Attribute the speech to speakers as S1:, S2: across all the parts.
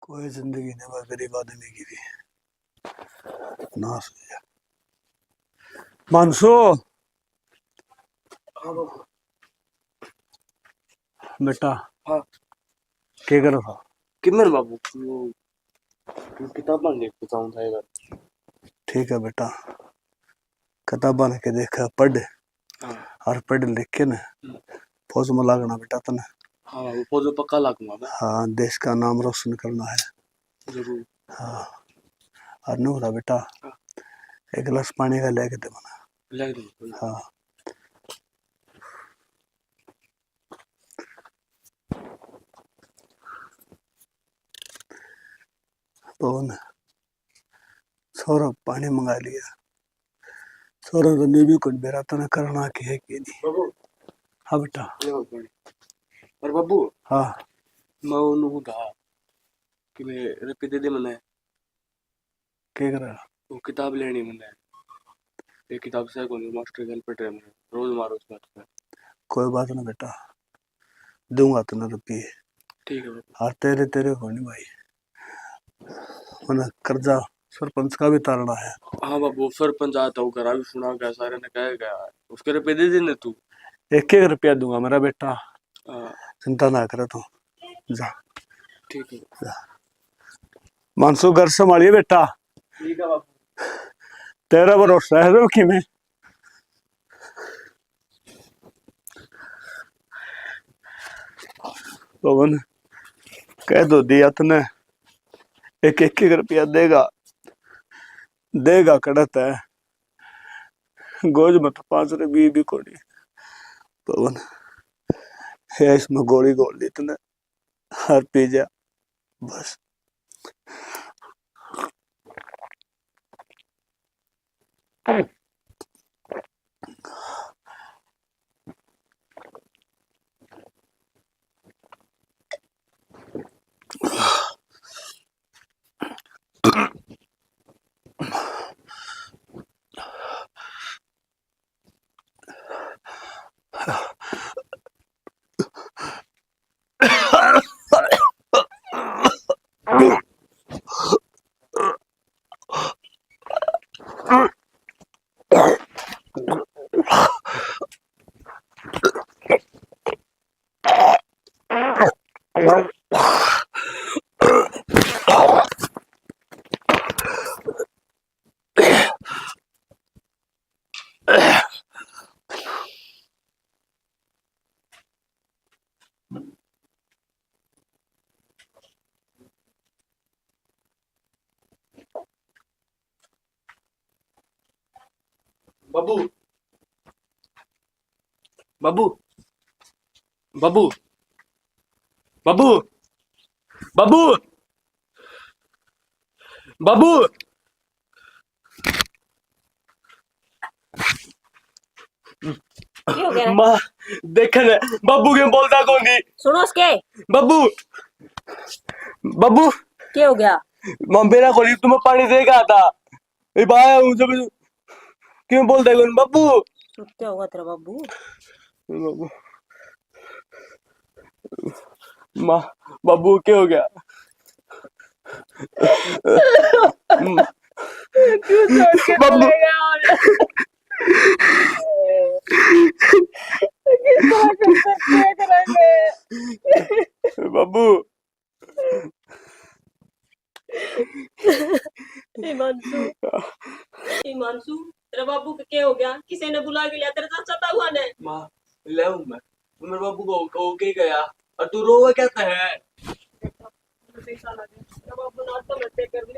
S1: कोई जिंदगी नहीं वह गरीब आदमी की भी नाश हो गया। मानसो
S2: हाँ बाबू।
S1: बेटा
S2: हाँ
S1: क्या कर रहा?
S2: किमर बाबू वो किताब मांगे बताऊं था एक
S1: ठीक है बेटा, किताबा ने के देखा पढ़
S2: हाँ
S1: और पढ़ लिख के न फौज में लागना बेटा तने।
S2: हाँ बाबू फौज पक्का लागूंगा मैं।
S1: हाँ, देश का नाम रोशन करना है।
S2: जरूर।
S1: हाँ, और नूरा बेटा
S2: हाँ
S1: एक गिलास पानी का लेके दे मना।
S2: लग रही है।
S1: हाँ तो न छोरा पानी मंगा लिया। छोरा तो नहीं भी कुछ बेरा तना करना की है कि नहीं।
S2: बाबू
S1: हाँ बेटा।
S2: ले बाबू पानी। और बाबू
S1: हाँ
S2: मैं उन्होंने कहा कि मैं रुपये दे दे मैंने
S1: क्या कर रहा?
S2: वो किताब लेनी मैंने ये किताब से कौन मास्टर गल पढ़ रहे मैंने रोज मारो उस बात पे।
S1: कोई बात ना बेटा, दूंगा तने रुपये।
S2: ठीक है बाबू।
S1: और तेरे तेरे होनी भाई, मैंने कर्जा सरपंच का भी तारना है।
S2: हाँ बाबू सरपंच आता हूँ घर भी सुना गया सारे ने कह गया उसके रुपये दे देने तू।
S1: एक एक रुपया दूंगा मेरा बेटा,
S2: हाँ
S1: चिंता ना करे तू। जा
S2: ठीक है।
S1: जा। मानसू घर संभालिए बेटा,
S2: ठीक है बाबू।
S1: तेरा भरोसा है कि मैं। पवन कह दो दिया तने, एक एक रुपया देगा देगा कड़त है। गोज मत 5 रुपये भी कोनी। पवन है इसमें गोली गोल ली तने, हर पी जा बस।
S2: बाबू बाबू बाबू बाबू बाबू बाबू
S3: की हो गया?
S2: माँ देख बाबू के बोलता कौन थी।
S3: सुनो उसके।
S2: बाबू बाबू
S3: क्या हो गया?
S2: माँ मेरा खोली तुम्हें पानी देगा था ये भाई हूँ जब क्यों बोलता है कौन बाबू।
S3: क्या होगा तेरा बाबू?
S2: बाबू माँ बाबू क्या हो गया।
S3: क्यों सोच के
S2: बाबू
S3: बोलेगा और किस तरह से देख रहे
S2: बाबू
S3: हिमांशु, हिमांशु तेरा बाबू का क्या हो गया? किसी ने बुला के लिया तेरे साथ सता हुआ ने?
S2: माँ ले हूँ मैं मेरे बाबू को के गया और तू रोवा कहता है।
S3: पैसा लगे तेरा बाबू ने आत्महत्या कर ली।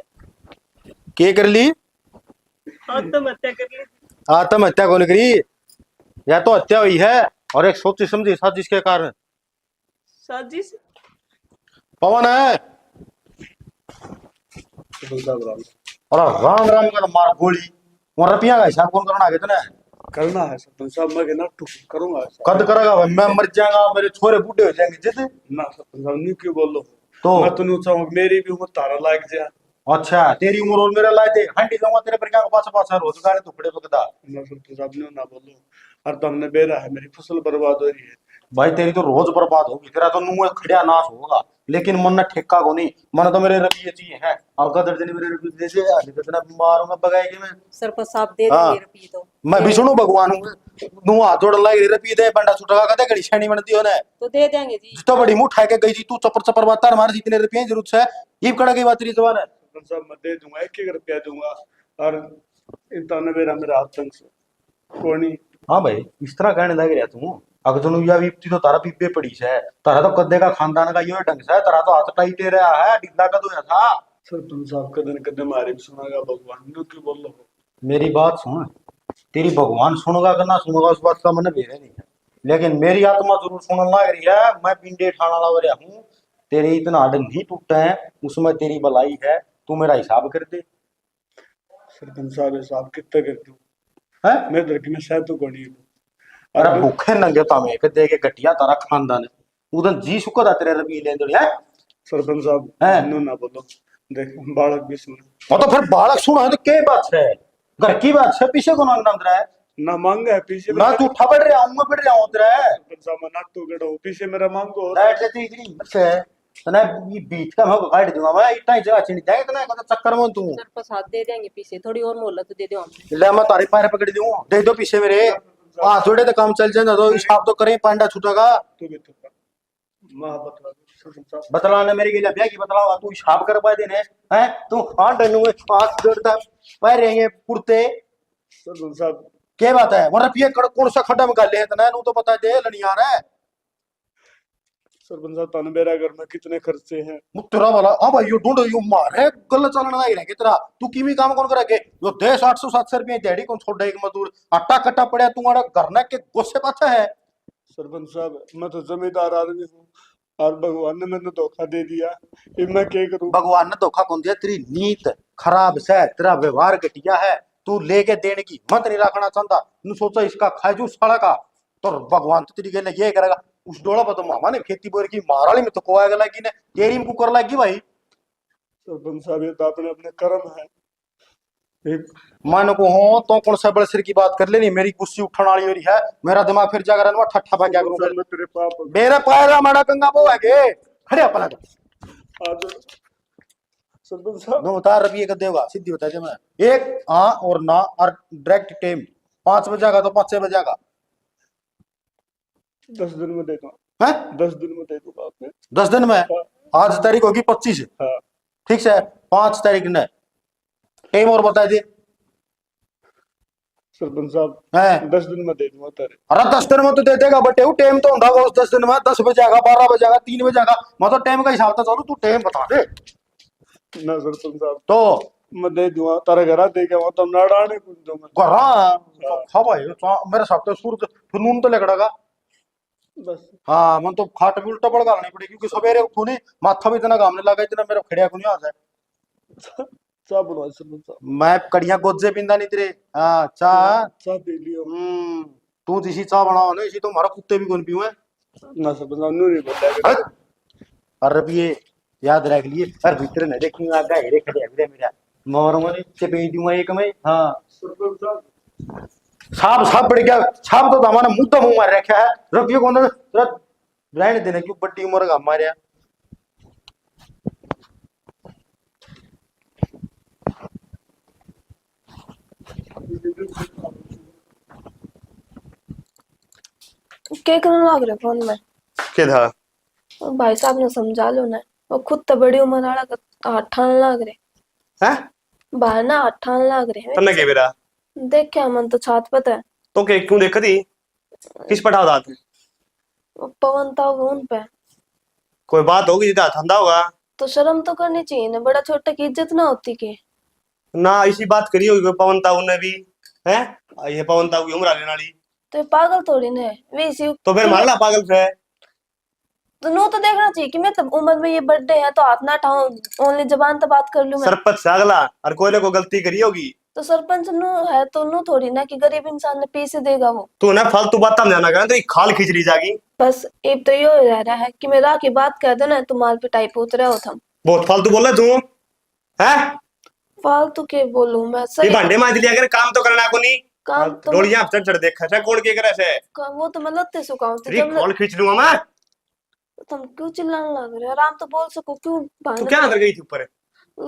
S4: के कर ली?
S3: आत्महत्या कर ली।
S4: आत्महत्या कौन करी? या तो हत्या हुई है और एक सोची समझी साजिश के कारण।
S3: साजिश?
S4: पवन है और राम राम का मार गोली और रुपया का हिसाब कौन करना आगे तने?
S1: करना है सरपंच साहब, मैं कहना करूंगा।
S4: कद करेगा भाई? मैं मर जाऊंगा, मेरे छोरे बूढ़े हो जाएंगे जिद।
S1: ना सरपंच साहब नहीं क्यों बोलो,
S4: तो
S1: मैं तो नहीं चाहूंगा मेरी भी उम्र तारा लाग जाए।
S4: अच्छा तेरी उम्र और मेरा लाए थे हंडी जाऊंगा तेरे पर क्या पास पास रोजगार तो खड़े बकदा।
S1: ना सरपंच साहब ने ना बोलो, और तो हमने बेरा है, मेरी फसल बर्बाद हो रही है।
S4: भाई तेरी तो रोज बर्बाद होगी, तेरा तो मुंह खड़िया नाश होगा। लेकिन मन ना ठेका को नहीं, मन तो मेरे रुपये चाहिए है। और कदर दिन मेरे रुपये दे दे यार, कितना मारूंगा बगाएगी मैं।
S3: सरपंच साहब दे
S4: हाँ।
S3: देंगे रुपये तो।
S4: मैं भी सुनू भगवान हूँ, तू हाथ जोड़ लाए रुपये दे, बंडा छुटका कदे घड़ी छेनी बनती हो ने
S3: तो दे देंगे जी।
S4: जितो बड़ी मुंह उठा के गई जी, तू चपर चपर बात तार हमारे जितने रुपये जरूरत है ये कड़ा की बात तेरी जबान है।
S1: सरपंच साहब मैं दे दूंगा, 1-1 रुपया दूंगा। और इंसान मेरा हाथ तंग से कोनी।
S4: हाँ भाई इस तरह कहने लग रहा तू, अगर तुम या विपत्ति तो तारा पीपे पड़ी है, तारा तो कद्दे का खानदान का यो ढंग से, तारा तो हाथ टाइट रहा है, डिल्ला का धोया था।
S1: सरपंच साहब कदम कदम मारे भी सुनागा भगवान ने क्यों बोल लो।
S4: मेरी बात सुन, तेरी भगवान सुनोगा कि ना सुनोगा उस बात का मन भेरे नहीं है, लेकिन मेरी आत्मा जरूर सुनने लग रही है। मैं पिंडे ठाना लग रहा हूँ, तेरे इतना आड़ नहीं टूटे हैं, उसमें तेरी भलाई है, तू मेरा हिसाब कर दे।
S1: सरपंच साहब हिसाब कितना करते हो?
S4: है
S1: मैं लड़की में शायद तो कोनी
S4: अरे भूखे नंगे तामे के दे के गटिया तारा खानदान उधर जी सुकर आ तेरे रबी ले दे है।
S1: सरपंच साहब
S4: हैं?
S1: नो ना बोलो, देख बालक भी सुन
S4: वो तो फिर बालक सुना है तो क्या बात है, घर की बात है, पीछे को नांग नांग रहा है
S1: ना मांगा है पीछे
S4: ना, तू उठा पड़ रहा हूँ मैं पड़ रहा हूँ तेरे
S1: सरपंच साहब ना तू गड़ो पीछे मेरा मांगो।
S4: लाइट से तेरी इतनी हिम्मत है तने ये बीच का मैं काट दूंगा मैं, इतना ही जगह चिंता जाएगा तने को चक्कर में तू
S3: सरपंच साहब दे देंगे पीछे, थोड़ी और मोहलत तो दे दो हमने।
S4: ले मैं तारी पैर पकड़ दूं, दे दो पीछे मेरे हाथ जोड़े तो काम चल जाए, तो हिसाब तो करें, पांडा छूटेगा
S1: तू भी तो मां बतला सरपंच साहब।
S4: बतलाने मेरे के लिए ब्याह की बतलावा, तू हिसाब कर पाए देने हैं, तू हाथ डनू हाथ जोड़ता पैर रहेंगे पुरते
S1: सरपंच साहब
S4: क्या बात है, वरना पिए कौन सा खड्डा में गाले हैं तना नू तो पता दे लनियार है।
S1: सरपंच साहब तन मेरा घर में कितने खर्चे हैं?
S4: तेरा वाला हाँ भाई यो ढूंढ यो मारे गलत चलना नहीं रहे तेरा, तू किमी काम कौन करेगे जो देश 800-700 रुपये दिहाड़ी कौन छोड़ एक मजदूर आटा कट्टा पड़ा तुम्हारा घर ना के गुस्से पाछा है।
S1: सरपंच साहब मैं तो जमींदार आदमी हूँ और भगवान ने मैंने धोखा दे दिया, अब मैं क्या करूँ?
S4: भगवान ने धोखा कौन दिया, तेरी नीत खराब से, तेरा व्यवहार घटिया है, तू लेके देने की हिम्मत नहीं रखना चाहता, तू सोचा इसका खाजू साड़ा का, तो भगवान तो तेरी गल ये करेगा। उस डोला पर तो मामा ने खेती बोर की माराली में तो कोया गला की ने तेरी में कुकर लगी भाई।
S1: सरपंच साहब ये तो अपने अपने कर्म है। एक
S4: मान को हो तो कौन सा बड़े सिर की बात कर लेनी, मेरी गुस्सी उठने वाली हो रही है, मेरा दिमाग फिर जाकर रहना ठट्ठा पा क्या करूं
S1: मैं तेरे पाप
S4: मेरे पैर माड़ा कंगा वो है के खड़े अपना
S1: आज सरपंच साहब
S4: 9 रुपये का देगा सीधी बता दे मैं, एक हाँ और ना और डायरेक्ट टाइम 5 बजेगा तो 5-6 बजेगा
S1: 10 दिन में दे दूंगा।
S4: है
S1: 10 दिन में दे दूंगा आपने।
S4: 10 दिन में, आज तारीख होगी 25,
S1: हाँ
S4: ठीक है 5 तारीख ने टाइम और बता दे।
S1: सरपंच साहब
S4: है
S1: 10 दिन में दे दूंगा तेरे।
S4: अरे 10 दिन में तो दे देगा बटे वो टाइम तो होगा उस 10 दिन में, 10 बजेगा 12 बजेगा 3 बजेगा, मतलब टाइम का हिसाब तो चलो तू टाइम बता दे
S1: ना सरपंच साहब
S4: तो
S1: मैं दे दूंगा तारा घर दे के वहां तो नाड़ाने कुछ दूंगा
S4: गरा खा भाई मेरे साथ तो सूरत फिर नून तो लगड़ेगा।
S1: बस।
S4: हाँ मन तो खाट भी उल्टा पड़गा नहीं पड़ेगी क्योंकि सवेरे उठू नहीं माथा भी इतना घामने लगा इतना मेरा खड़िया को नहीं आता है।
S1: चाह बनवा सरपंच साहब।
S4: मैं कड़िया गोजे पींदा नहीं तेरे। हाँ चाह
S1: चाह पी लियो।
S4: तू जिसी चाह बनाओ ना इसी तो हमारा कुत्ते भी कौन पियो है
S1: ना सरपंच साहब नू नहीं बोला।
S4: अरे ये याद रख लिए अरे भीतर नहीं देखूंगा आगा हेरे खड़े है मेरा मारूंगा नहीं चपे दूंगा एक में। हाँ
S1: सरपंच साहब
S4: साहब साहब बढ़ गया साहब तो हमारा मुंह तो मुंह मार रखा है रुपये कौन रहने देने क्यों बड़ी उम्र का मारिया।
S5: क्या करने लग रहे फोन में?
S1: के था
S5: और भाई साहब ने समझा लो ना, वो खुद तो बड़ी उम्र वाला हाथ ठान लग रहे
S1: हैं
S5: बाहर ना हाथ ठान लग रहे
S1: तन्ने के बेरा
S5: देख क्या मन तो छात पता है
S1: तो के क्यों देखा थी किस पटा दात
S5: वो पवन था वो उन पे
S1: कोई बात होगी जितना ठंडा होगा
S5: तो शर्म तो करनी चाहिए ना, बड़ा छोटा की इज्जत ना होती के
S1: ना इसी बात करी होगी पवन ताऊ ने भी है ये पवन ताऊ की उम्र आने वाली
S5: तो ये पागल थोड़ी ना है वैसे
S1: तो फिर मारना पागल से
S5: तो नो तो देखना चाहिए कि मैं तब उम्र में ये बर्थडे है तो हाथ ना उठाऊं, ओनली जबान तो बात कर लूं मैं।
S1: सरपंच से अगला और कोई ना कोई गलती करी होगी
S5: तो सरपंच नो है तो नो थोड़ी ना कि गरीब इंसान ने पैसे देगा वो।
S1: तू ना फालतू बात हम ध्यान करना तो ये खाल खींच ली जागी।
S5: बस एक तो ये रह रहा है कि मैं राह की बात कह दो ना तो माल पिटाई पूछ रहे हो तुम।
S1: बहुत फालतू बोल रहा तू है
S5: फालतू के बोलूं मैं
S1: ये
S5: सही
S1: भांडे मांज लिया कर काम तो करना को नहीं
S5: काम तो
S1: डोलियां चढ़ चढ़ देखा था कौन के करे से
S5: वो तो मैं लत्ते सुखाऊं तो
S1: तेरी
S5: जब
S1: कॉल खींच लूंगा मैं
S5: तुम क्यों चिल्लाने लग रहे हो? आराम तो बोल सको, क्यों
S2: तू
S5: भागने
S2: क्या अंदर गई थी ऊपर?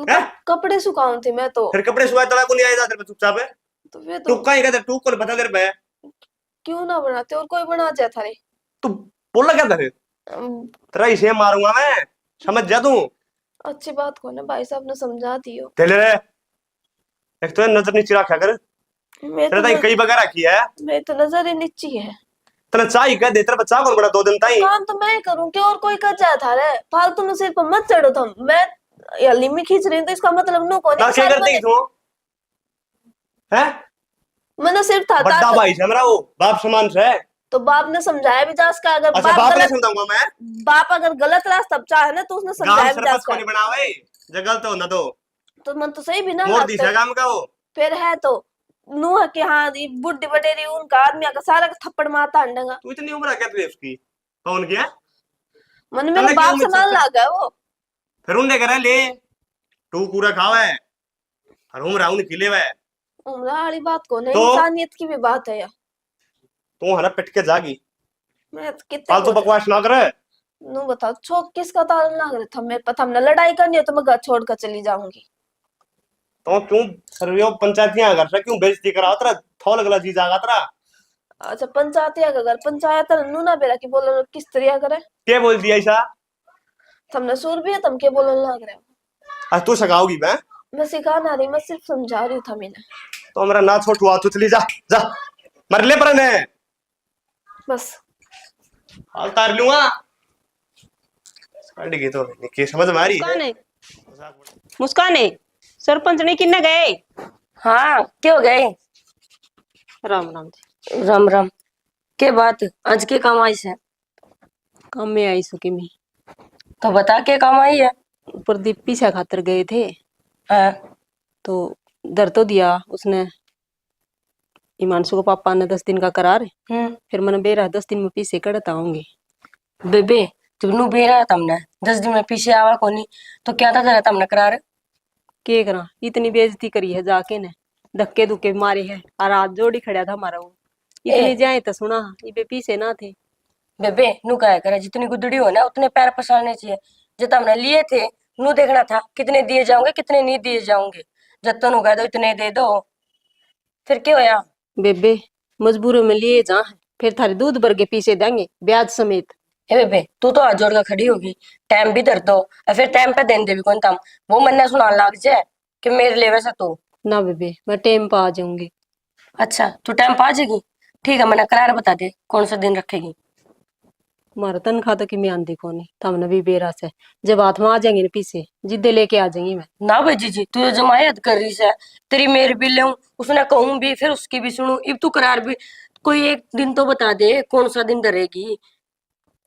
S2: हैं?
S5: कपड़े सुखाऊं थी मैं तो।
S2: फिर कपड़े सुबह तला को नहीं आया जाते चुपचाप है?
S5: तो फिर
S2: तू
S5: तो
S2: कहीं कहते तू को बता दे मैं
S5: क्यों ना बनाते, और कोई बना जाता रे।
S2: तू बोला क्या था? तेरा इसे मारूंगा मैं, समझ जा तू।
S5: अच्छी बात को ना भाई साहब ने समझा दियो।
S2: तेरे एक तो नजर नीचे रखा कर।
S5: मैं
S2: तेरे
S5: तो
S2: ताई कई बगैर रखी है।
S5: मैं तो नजर ही नीची है।
S2: तेरा चाय कह दे, तेरा बच्चा कौन बड़ा 2 दिन ताई?
S5: काम तो मैं करूं कि और कोई कर जाता रे? फालतू में सिर पर मत चढ़ो तुम। मैं यली में खींच रही हूं तो इसका मतलब नो को
S2: क्या
S5: नहीं।
S2: करती तू है?
S5: मैंने सिर्फ था
S2: बड़ा भाई से मेरा वो बाप समान से।
S5: तो बाप ने समझाया भी जा उसका, अगर
S2: अच्छा
S5: बाप
S2: बाप ने
S5: गलत,
S2: समझाऊंगा मैं।
S5: बाप अगर गलत रास्ता चाहे ना तो उसने
S2: गांव
S5: समझाया भी जा
S2: सरपंच को
S5: उसका।
S2: नहीं बनावे जगल तो ना
S5: तो मन तो सही भी ना
S2: मोर दिशा
S5: लगता।
S2: काम का वो।
S5: फिर है तो नू है कि हाँ ये बुढ़ी बडेरी उनका आदमी का सारा का थप्पड़ मारता अंडेगा।
S2: तू इतनी उम्र है क्या तुझे उसकी? कौन किया?
S5: मन मेरा
S2: तन्ने
S5: बाप
S2: क्यों
S5: समान
S2: मिल
S5: लगा है वो।
S2: फिर उन्हें करे ले तू पूरा खावे और हम राउंड खिले हुए।
S5: उम्र वाली बात को नहीं,
S2: तो
S5: इंसानियत की भी बात है यार।
S2: तू हरा पिट के जागी,
S5: मैं तो कितने
S2: फालतू बकवास ना करे।
S5: नू बताओ छोक किसका ताल लग रहा था? मेरे पता हमने लड़ाई करनी है तो मैं घर छोड़कर चली जाऊंगी।
S2: तो क्यों सर्वे पंचायतियां घर से क्यों बेइज्जती कराओ? तेरा थोल गला चीज आगा तेरा।
S5: अच्छा पंचायत या अगर पंचायत नू ना बेरा की बोलो किस तरह करे।
S2: क्या बोल दिया ऐसा?
S5: तुमने सुर भी है, तुम के बोलने लग रहे हो?
S2: आज तू सगाओगी
S5: मैं सिखा ना रही, मैं सिर्फ समझा रही था मैंने।
S2: तो मेरा ना छोट हुआ, तू चली जा जा मर ले पर ने
S5: बस
S2: हाल तार लूंगा। अड़ गई तो की समझ में आ रही है।
S3: मुस्कान है, मुस्कान है, सरपंच ने किन्ने गए?
S6: हाँ क्यों गए?
S3: राम राम जी।
S6: राम राम। के बात आज के काम आई से?
S3: काम में आई सुकी में
S6: तो बता के काम आई है।
S3: प्रदीप पीछा खातर गए थे
S6: हाँ।
S3: तो दर तो दिया उसने, हिमांशु को पापा ने 10 दिन का करार। फिर मैंने बेरा 10 दिन में पीछे कड़ता आऊंगी।
S6: बेबे तुमने बेरा तमने 10 दिन में पीछे आवा कोनी तो क्या था तेरा तमने करार?
S3: के करा, इतनी बेइज्जती करी है जाके ने, धक्के धुक्के मारे है और आज जोड़ी खड़ा था हमारा वो। इतनी जाए तो सुना ये पीछे ना थे।
S6: बेबे नू क्या करे, जितनी गुदड़ी हो ना उतने पैर पसारने चाहिए। जो तुमने लिए थे नू देखना था कितने दिए जाओगे कितने नहीं दिए जाओगे। जब तनु कह दो इतने दे दो, फिर क्या होया?
S3: बेबे मजबूरों में लिए जा, फिर थारे दूध भर के पीछे देंगे ब्याज समेत।
S6: ए बेबे तू तो हाथ जोड़ कर खड़ी होगी, टाइम भी धर दो और फिर टाइम पे देने दे भी कौन तम वो मन्ने सुनाने लग जाए कि मेरे लिए वैसा तू।
S3: ना बेबे मैं टाइम पर आ जाऊंगी।
S6: अच्छा तू टाइम पे आ जाएगी, ठीक है। मैंने करार बता दे कौन सा दिन रखेगी।
S3: मारा तनखा तो कि मैं आंधी को नहीं, तमने भी बेरा से जब हाथ में आ जाएंगे ना पीछे जिद्दे लेके आ जाएंगी मैं।
S6: ना भाई जी तू जमायत कर रही है, तेरी मेर भी ले उसने कहूं भी फिर उसकी भी सुनू। अब तू करार भी कोई एक दिन तो बता दे कौन सा दिन धरेगी।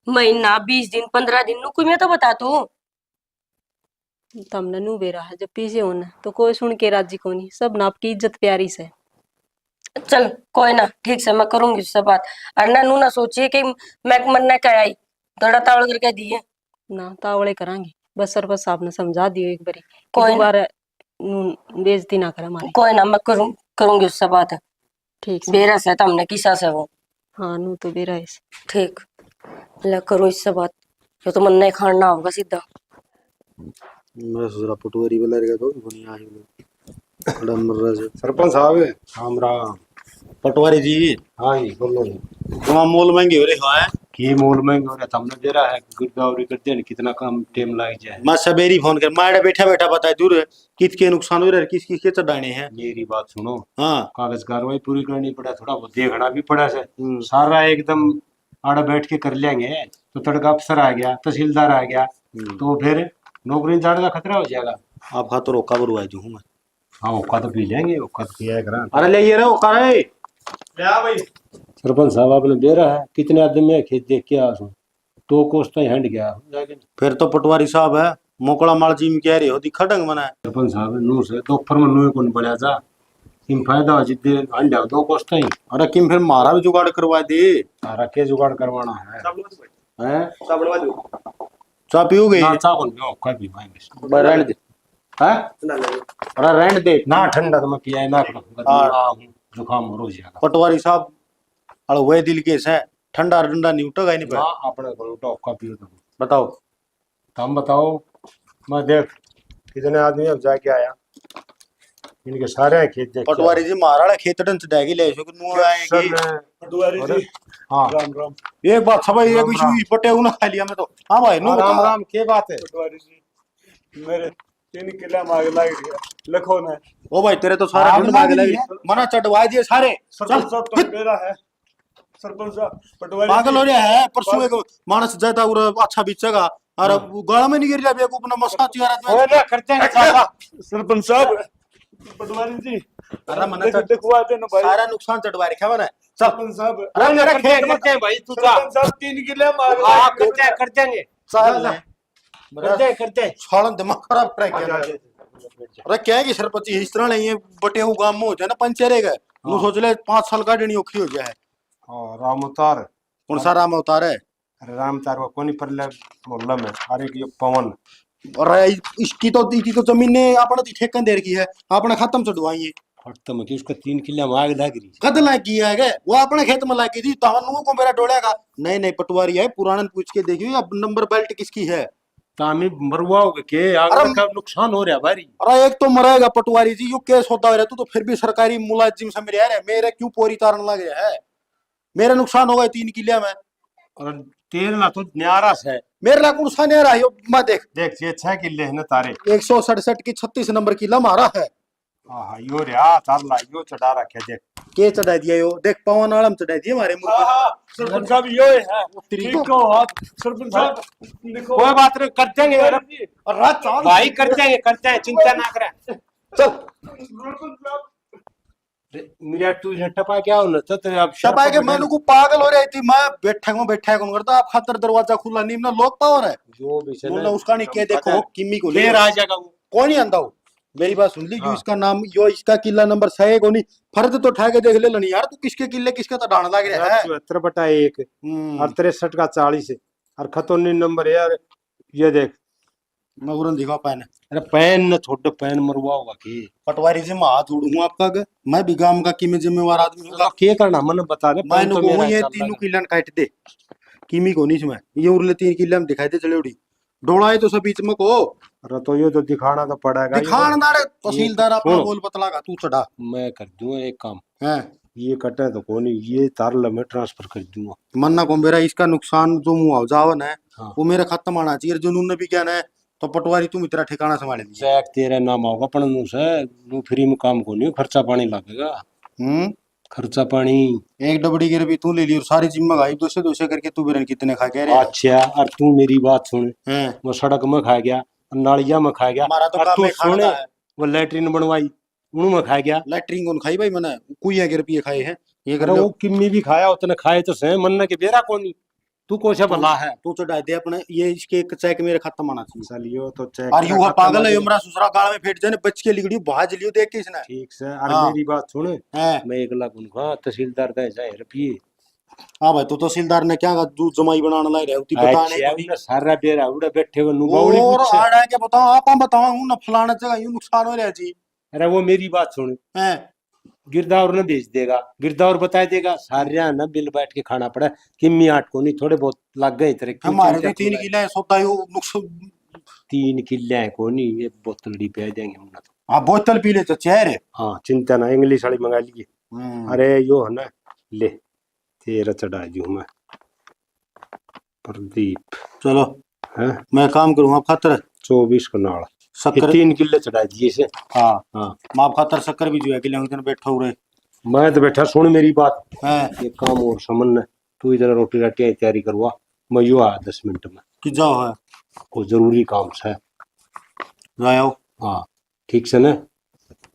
S6: महीना 20 दिन 15 दिन नु कोई मैं तो बता तू।
S3: तमने नू बेरा है जब पीछे होना तो कोई सुन के राजी को नहीं, सब ना आपकी इज्जत प्यारी से।
S6: चल कोई ना, ठीक से मैं करूंगी उससे बात। और ना नू ना सोचिए कि मैं मन ने क्या आई दौड़ा तावड़ करके दिए
S3: ना तावड़े करांगे, बस सरपंच साहब ने समझा दियो एक बारी
S6: कोई ना।
S3: दोबारा बेइज्जती ना करे हमारी।
S6: कोई ना मैं करूंगी उससे बात।
S3: ठीक से।
S6: बेरा से हमने किसा से वो।
S3: हाँ नू तो बेरा है।
S6: ठीक ले करो इससे बात, ये तो मन नहीं खाना होगा सीधा।
S4: मेरा ससुरा पटवारी वाला रहेगा तो दुनिया ही खड़ा मर रहा है। सरपंच साहब राम राम। पटवारी जी
S7: हाँ जी बोलो जी।
S4: वहाँ मोल महंगे हो रहे है
S7: की मोल महंगे हो रहा था हमने दे रहा है गिरदावरी करते हैं कितना कम टाइम लग जाए।
S4: मैं सवेरी फोन कर माड़ा बैठा बैठा बताए दूर किस के नुकसान हो रहा है किस किस के चढ़ाने हैं।
S7: मेरी बात सुनो,
S4: हाँ
S7: कागज कार्रवाई पूरी करनी पड़ा, थोड़ा बहुत देखना भी पड़ा से। सारा एकदम आड़ा बैठ के कर लेंगे तो तड़का अफसर आ गया तहसीलदार आ गया तो फिर नौकरी जाने का खतरा हो जाएगा।
S4: आप खातर ओका बरुआ जो हूँ मैं।
S7: हाँ औका तो पी लेंगे, औका तो पिया करा।
S4: अरे ले ये रहे ओका है
S2: ले आ भाई।
S7: सरपंच साहब आपने दे रहा है कितने आदमी है खेत देख के आ सो तो कोस्टा ही हंड गया जाके।
S4: फिर तो पटवारी साहब है मोकड़ा माल जी में कह रही हो दिखा ढंग बना है।
S7: सरपंच साहब नू से दोपहर में नू कौन पड़ा जा इन फायदा हो जिद्दे हंड दो कोस्टा ही।
S4: अरे किम फिर मारा भी जुगाड़ करवा दे।
S7: सारा के जुगाड़ करवाना है
S4: हैं
S2: चा बनवा दो।
S4: चा पियोगे
S7: ना चाह कौन पियो का भी भाई
S4: रहने दे
S7: है।
S4: अरे रहने दे
S7: ना ठंडा तो मैं पिया ना करो जुकाम हो जाएगा।
S4: पटवारी साहब अड़ वह दिल के से ठंडा ठंडा नहीं उठेगा ही नहीं
S7: ना
S4: पे।
S7: अपने को टॉप का पियो तो
S4: बताओ।
S7: तुम बताओ। मैं देख कितने आदमी अब जाके आया, इनके सारे खेत देख के
S4: पटवारी जी महाराणा खेतड़न चढ़ाएगी ले सो नु आएगी।
S7: सन,
S1: पटवारी
S7: अरे,
S1: जी
S7: हाँ
S1: राम राम।
S4: एक बात सब ये
S7: राम
S4: कुछ
S7: राम।
S4: भी पटे ना खा लिया मैं तो। हाँ भाई नु
S7: राम
S4: बता।
S7: राम के बात है?
S1: पटवारी जी मेरे 3 किला मांग लाग गया लखो ने।
S4: ओ भाई तेरे तो सारे
S7: आग
S4: ढूंढ मांग
S7: लगी
S4: लगी।
S7: है।
S4: मना चढ़वाए दिए सारे। चल
S1: सरपंच साहब तो मेरा है। सरपंच साहब पटवारी
S4: पागल हो
S1: जी
S4: रहा है। परसों एक मानस जाता और अच्छा बीचेगा और गाड़ा में नहीं गिर जाए अपना मसा चियारा
S7: ओए ना करते हैं साला।
S1: सरपंच साहब पटवारी जी
S4: अरे मना चढ़
S1: दिखवा दे ना भाई।
S4: सारा नुकसान चढ़वा रखा मैंने। चल
S1: सरपंच साहब
S7: अरे मेरा खेत करते हैं भाई, तू जा।
S1: सरपंच साहब 3 किले मांग
S7: हाँ
S1: लाग
S7: करते हैं, कर देंगे।
S4: चल
S7: जा, करते हैं करते हैं।
S4: सालन दिमाग खराब कर क्या। अरे क्या है कि सरपंच इस तरह नहीं है बटे हु गांव में हो जाए ना पंचरे गए नु सोच ले 5 साल का डणी औखी हो गया है।
S7: हाँ राम अवतार।
S4: कौन सा राम अवतार है?
S7: अरे राम अवतार को कोनी पर मोहल्ला में अरे ये पवन।
S4: अरे इसकी तो जमीन ने अपने तो ठेकन दे रखी है अपने खत्म चढ़वाई है।
S7: खत्म की उसका 3 किला मांग लग रही।
S4: कद लागी है गे? वो अपने खेत में लागी थी तहनु को मेरा डोलेगा। नहीं नहीं पटवारी है पुराना पूछ के देखियो अब नंबर बेल्ट किसकी है।
S7: तामी मरवाओगे के आगे का नुकसान हो रहा भारी।
S4: अरे एक तो मरेगा पटवारी जी यू केस होता है तू तो फिर भी सरकारी मुलाजिम से मेरे है मेरे क्यों पोरी तारन लग रहा है। मेरा नुकसान होगा 3 किले में।
S7: और तेरे ना तो न्यारस है।
S4: मेरे ला कौन सा नहीं रहा है मैं देख
S7: देख ये 6 किले है ना तारे।
S4: 167 की 36 नंबर किला मारा है।
S7: हाँ यो रे तार ला यो चढ़ा रखे देख।
S4: के चढ़ा दिया यो देख पवन आलम चढ़ा दिया हमारे मुंह
S1: हाँ
S4: पे।
S1: हाँ सरपंच साहब यो है ठीक कहो आप सरपंच साहब देखो
S7: कोई बात नहीं, कर देंगे
S4: और रात चांद
S7: भाई, कर देंगे करते हैं, चिंता ना करें।
S4: चल
S1: सरपंच साहब
S7: मेरा तू टपा क्या होना तो तेरे अब
S4: शपाए के मनु को पागल हो रही थी मैं बैठा कौन करता आप खातर दरवाजा खुला नहीं ना लोग पावर है
S7: जो भी से
S4: बोला उसका नहीं के देखो किमी को ले
S7: फिर आ जाएगा वो।
S4: कौन ही आंदा हो। मेरी बात सुन ली
S7: हाँ।
S4: यो इसका नाम यो इसका किला नंबर 6 है कोनी फर्ज तो उठा के देख ले लनी यार तू किसके किले किसके तो डांड लग रहा है।
S7: 74/1 और 63 का 40 है और 91 नंबर है यार। ये देख
S4: मैं उरन दिखा पाए
S7: अरे पैन न छोड़ पैन मरवा होगा की
S4: पटवारी जी मैं हाथ जोड़ूंगा आपका के मैं भी गांव का किमी जिम्मेवार आदमी हूँ।
S7: के करना मन बता दे।
S4: मैं
S7: पैन तो
S4: को
S7: मेरा
S4: ये
S7: चल
S4: तीनों
S7: रहा
S4: किलन काट दे किमी को नहीं इसमें ये उरले 3 किले में दिखाई दे चले उड़ी डोला है तो सब बीच में को
S7: है। अरे तो ये तो दिखाना तो पड़ेगा।
S4: दिखानदार तहसीलदार अपना
S7: सुनो।
S4: बोल बतला का तू चढ़ा
S7: मैं कर दूंगा एक काम।
S4: है
S7: ये कटे तो कोनी ये तार में ट्रांसफर कर दूंगा।
S4: मन्ना को मेरा इसका नुकसान जो मुआवजावन है
S7: हाँ।
S4: वो मेरा खत्म आना चाहिए जुनून ने भी क्या है तो पटवारी तुम इतना ठिकाना संभाल लीजिए।
S7: चेक तेरा नाम होगा पण नु से नु फ्री में काम को नहीं खर्चा पानी लगेगा। खर्चा पानी
S4: एक डबडी की भी तू ले ली और सारी जिम्मा गाई दोसे दोसे करके तू बिरन कितने खा के रहे
S7: अच्छा। और तू मेरी बात सुन,
S4: हैं
S7: वो सड़क में खा गया, नालिया में खा गया,
S4: हमारा तो
S7: और
S4: काम
S7: तू
S4: है खाना
S7: सुने
S4: है।
S7: वो लैट्रिन बनवाई उन में खा गया।
S4: लैट्रिन कौन खाई भाई मैंने कुछ के रुपये खाए हैं ये कर
S7: अरे
S4: लो
S7: वो किम्मी भी खाया उतने खाए तो सही मन के बेरा कोनी तू को से भला है।
S4: तू चढ़ा दे अपने ये इसके एक चेक मेरे खत्म आना चाहिए।
S7: चलियो तो चेक
S4: और यू पागल है हमरा सुसरा गाल में फेट जाने बच के लिगड़ी भाज लियो देख के इसने।
S7: ठीक से। और
S4: हाँ।
S7: मेरी बात सुन,
S4: हैं
S7: मैं 1 लाख उनका तहसीलदार दे जाए रुपये।
S4: हां भाई तो तहसीलदार ने क्या दूध जमाई बनाने लाई रहे होती बताने
S7: अच्छा
S4: को नहीं।
S7: उन्हें सारा बेरा उड़े बैठे हुए नु बावली
S4: और
S7: पूछे।
S4: आड़ा के बताओ आप बताओ हूं ना फलाना जगह यूं नुकसान हो रहा जी।
S7: अरे वो मेरी बात सुन,
S4: हैं
S7: गिरदावर ने भेज देगा, गिरदावर बता देगा सारे ना बिल बैठ के खाना पड़ा। किम्मी 8 को नहीं थोड़े बहुत लग गए तेरे क्यों
S4: हमारे
S7: चिंता
S4: तो 3
S7: क्यों है?
S4: किले है सोता यू नुकसान
S7: 3 किले हैं को नहीं ये बोतल डी पे देंगे उन्हें तो।
S4: हां बोतल पी ले तो चेहरे।
S7: हाँ चिंता ना, इंग्लिश वाली मंगा लीजिए। अरे यो है ना ले तेरा चढ़ा दू मैं प्रदीप
S4: चलो
S7: है
S4: मैं काम करूंगा खातर
S7: 24 का नाल ये
S4: शक्कर
S7: 3 किले चढ़ा दिए से।
S4: हां
S7: हाँ
S4: माप खातर शक्कर भी जो है किले दिन बैठा हो रहे
S7: मैं तो बैठा सुन मेरी बात।
S4: हैं
S7: ये काम और समझ तू इधर रोटी राटी तैयारी करवा मैं यो आ 10 मिनट में
S4: कि जाओ है
S7: को जरूरी काम से।
S4: जाओ
S7: हाँ ठीक से ना।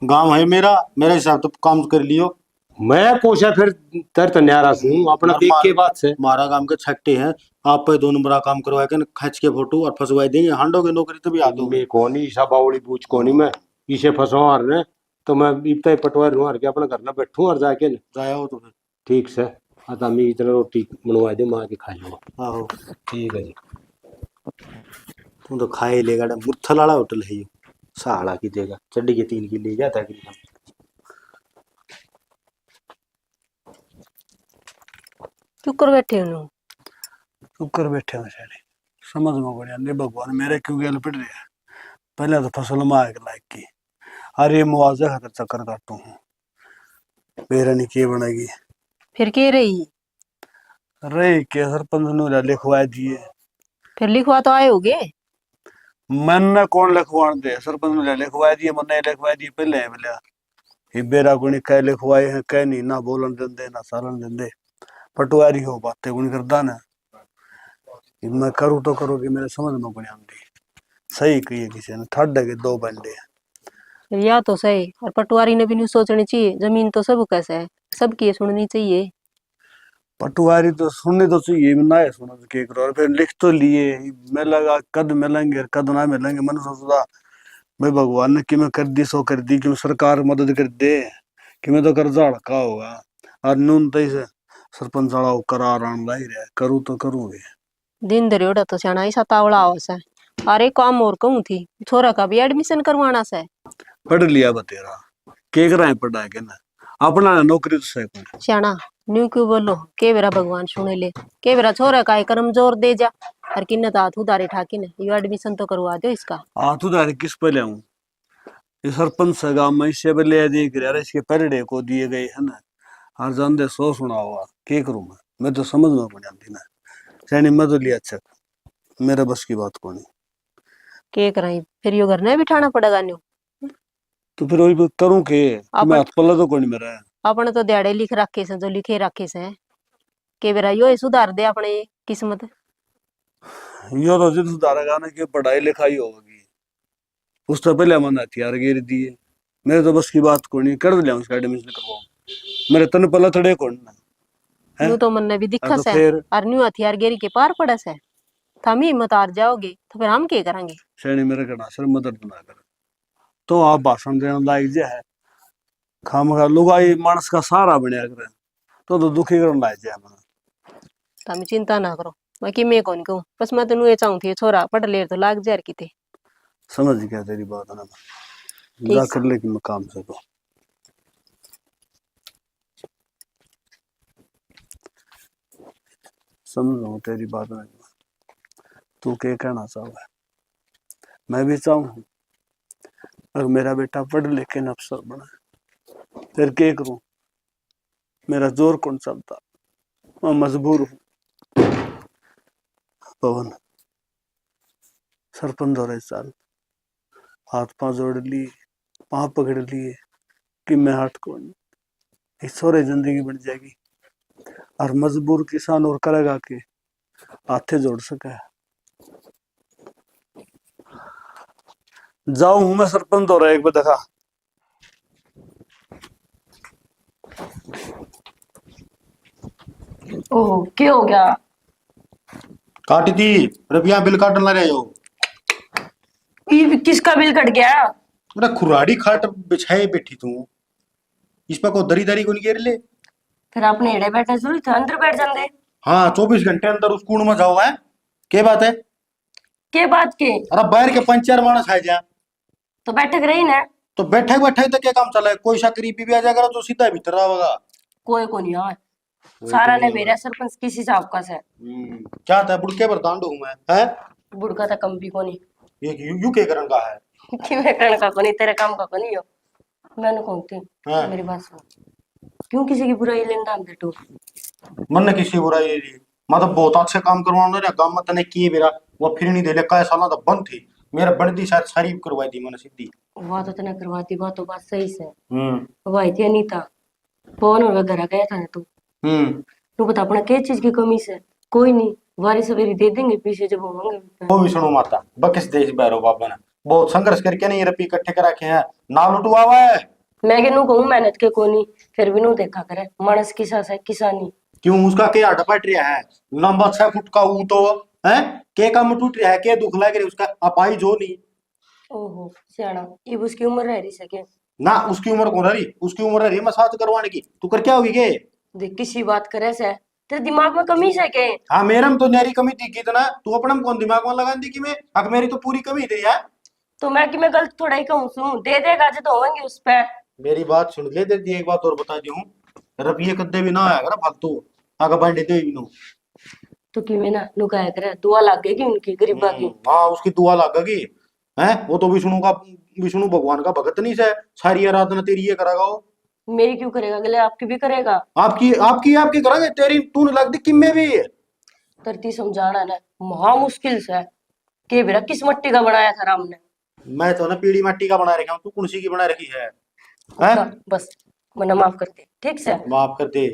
S4: गांव है मेरा मेरे हिसाब तो काम कर लियो।
S7: मैं पूछा फिर तर तो न्यारा हूँ अपना देख के बात से।
S4: हमारा काम के छट्टे हैं आप पे 2 नंबर काम करवा के खच के फोटो और फंसवा देंगे हांडो की नौकरी तो भी आते
S7: मैं कोनी ईसा बावली पूछ कोनी मैं इसे फंसवा रहे तो मैं इतना पटवार हूँ के अपना घर ना बैठू और जाके न।
S4: जाओ तो फिर
S7: ठीक से आता मैं इतना रोटी बनवा दे माँ के खा लूंगा।
S4: आहो
S7: ठीक है जी।
S4: तू तो खाए लेगा मुर्थल वाला होटल है ये साला की देगा चड्डी के 3 की ले जाता कि
S3: क्यों कर बैठे हो?
S1: ऊपर बैठे हो सारे समझ में बढ़िया नहीं भगवान मेरे क्यों गेल पड़ रही है। पहले तो फसल में आग लायक की, अरे मुआवजे खातर चक्कर काटू हूँ, मेरा नहीं के बनेगी।
S3: फिर के रही?
S1: रे के सरपंच ने लिखवा दिए।
S3: फिर लिखवा तो आए होगे।
S1: मैंने कौन लिखवा दे, सरपंच ने लिखवा दिए, मैंने लिखवा दिए पहले बोला ये बेरा गुणी कह लिखवाए हैं, कह नहीं ना बोलन देंदे ना सालन देंदे, पटवारी हो बातें गुणी करदा ना। मैं करूँ तो करूँ कि मेरे समझ में कोनी आती। सही कही किसी ने, ठाडे के दो बंदे हैं।
S3: फिर या तो सही, और पटवारी ने भी नहीं सोचनी चाहिए, जमीन तो सब कैसे है, सबकी सुननी चाहिए।
S1: पटवारी तो सुनने तो चाहिए, ना है सुना तो क्या करो। और फिर लिख तो लिए, मैं लगा कद मिलेंगे और कद ना मिलेंगे। मैंने सोचा भाई भगवान ने कि मैं कर दी सो कर दी, कि सरकार मदद कर दे, कि मैं तो कर्जा अड़का होगा। और नून तो इसे सरपंच वाला करार आन ला ही रहा है, करूँ तो करूँगे।
S3: दिन दरियोड़ा तो सियाना ही सतावड़ा आवा से। अरे काम और कहूँ थी, छोरा का भी एडमिशन करवाना से।
S1: पढ़ लिया बतेरा के करा है, पढ़ा के ना अपना नौकरी तो सही कोनी।
S3: सियाना न्यू क्यों बोलो, के बेरा भगवान सुने ले, के बेरा छोरा का कर्म जोर दे जा, और किन्ने तो हाथ उधारे ठाकी ने यो एडमिशन तो करवा दो इसका।
S1: हाथ उधार किस पे ले ये सरपंच से गाँव में इससे पे ले दिए कि यार इसके पेरडे को दिए गए है ना, हर जान दे सो सुना हुआ के करूँ मैं तो समझ में पड़ जाती ना। सैनी मैं तो लिया अच्छा, मेरे बस की बात को नहीं।
S3: के कराई फिर यो घर ने बिठाना पड़ेगा न्यू।
S1: तो फिर वही करूँ के, मैं हाथ पल्ला तो कोनी मेरा है।
S3: अपने तो दिहाड़े लिख रखे से, जो लिखे रखे से, के बेरा यो सुधार दे अपने किस्मत।
S1: यो तो जिद सुधारेगा ना कि पढ़ाई लिखाई होगी, उससे पहले मैंने हथियार गिर दिए। मेरे तो बस की बात को नहीं, कर लिया उसका एडमिशन करवाओ, मेरे तन पल्ला थड़े कौन ना है।
S3: न्यू तो मन ने भी दिखा
S1: तो
S3: से,
S1: फिर
S3: और न्यू हथियार गेरी के पार पड़ा से, थम हिम्मत हार जाओगे तो फिर हम क्या करेंगे।
S1: सैनी मेरे कहना सर मदद ना कर, तो आप भाषण देने लायक जे है, खाम खा लुगाई मानस का सहारा बनया करे, तो दुखी करने लायक जे है मैंने।
S3: तुम चिंता ना करो, मैं कि मैं कौन कहूँ, बस मैं तेन ये चाहूँ थी छोरा पढ़ ले तो लाग जार की थे।
S1: समझ गया तेरी बात है ना,
S3: ठीक
S1: जा कर ले कि मैं काम से तो समझ रहा हूँ तेरी बात में, तू क्या कहना चाह है। मैं भी चाहूँ और मेरा बेटा पढ़ लिख के अफसर बना, फिर क्या करूँ, मेरा जोर कौन चलता, मैं मजबूर हूँ। पवन सरपंच हो रहे साल, हाथ पांव जोड़ लिए, पांव पकड़ लिए कि मैं हट कौन, इस छोरे जिंदगी बन जाएगी। और मजबूर किसान और करेगा कि हाथे जोड़ सके। जाऊं हूं मैं सरपंच हो रहा एक बार देखा।
S6: ओह क्या हो गया?
S4: काटी थी रुपया बिल काटने ला रहे हो।
S6: ये किसका बिल कट गया?
S4: अरे खुराड़ी खाट बिछाए बैठी तू, इस पर को दरी दरी को नहीं गिर ले।
S6: फिर आपने एड़े बैठे जरूरी था, अंदर बैठ जाते।
S4: हाँ 24 घंटे अंदर उस कूड़ में जाओ है, के बात है।
S6: के बात के?
S4: अरे बाहर के 5-4 मानस आ जा,
S6: तो बैठक रही ना।
S4: तो बैठे बैठे तो क्या काम चला है, कोई सा करीबी भी आ जाएगा तो सीधा भीतर आवेगा।
S6: कोई को नहीं यार, सारा ने मेरा सरपंच किस हिसाब का से।
S4: क्या था बुड़के बरदान हूँ मैं है,
S6: बुड़का था कम भी को नहीं।
S4: ये यू के करन का है
S6: कि मैं करने का को नहीं, तेरे काम का को नहीं हो। मैंने कहती
S4: हाँ।
S6: मेरी बात सुन, क्यों किसी की बुराई लेना अंदर तू?
S4: मन ने किसी बुराई नहीं ली, मैं तो बहुत अच्छे काम करवाना रहा काम में तने किए मेरा, वो फिर नहीं दे ले काय साला तो बंद थी, मेरा बनती शायद सारी करवाई दी मैंने सीधी।
S6: वह तो तने करवाती, बात तो बात सही से। वही थी अनीता, फोन और घर गया था ना तू। तू बता अपना क्या चीज की कमी से? कोई नहीं, वारी सवेरी दे देंगे पीछे जब होंगे।
S4: वो भी सुनो माता बकिस देश बैरो बाबा ने बहुत संघर्ष करके नहीं रुपये इकट्ठे करा के हैं, ना लुटवा हुआ है।
S6: मैं कहूँ कहूँ मेहनत के को नहीं, फिर भी नू देखा करे मानस किसा से किसानी।
S4: क्यों उसका क्या हट पट रहा है, लंबा 6 फुट का वो तो है, के काम टूट रहा है, के दुख लग रहा है उसका अपाई जो नहीं।
S6: ओहो सियाना, ये उसकी उम्र रह रही सके
S4: ना उसकी उम्र कौन रही, उसकी उम्र रही मसाज करवाने की, तू कर क्या हुई के।
S6: देख किसी बात करे से तेरे दिमाग में कमी से के।
S4: हाँ मेरे में तो नारी कमी थी कितना, तू अपने में कौन दिमाग में लगा दी कि मैं अगर मेरी तो पूरी कमी थी यार।
S6: तो मैं कि मैं गलत थोड़ा ही कहूँ सू, दे देगा जो तो होंगे उस पे।
S4: मेरी बात सुन ले, दे एक बात और बता दी हूँ, रुपये कद्दे भी ना आया कर फालतू, आगे बढ़ देते भी नो
S6: तो कि में ना लुकाया करे, दुआ लग गई उनकी गरीबा की।
S4: हाँ उसकी दुआ लगेगी। है वो तो विष्णु भगवान का भगत नहीं से, सारी आराधना तेरी ये करेगा वो।
S6: मेरी क्यों करेगा, अगले आपकी भी करेगा।
S4: आपकी आपकी आपकी करेंगे, तेरी तू नहीं लगती किम्मे भी।
S6: तरती समझाना ना महा मुश्किल से, के बेरा किस मट्टी का बनाया था राम ने।
S4: मैं तो ना पीली मिट्टी का बना रखा हूँ, तू कौन सी की बना रखी है? हैं?
S6: बस मना माफ कर दे, ठीक से।
S4: माफ कर दे।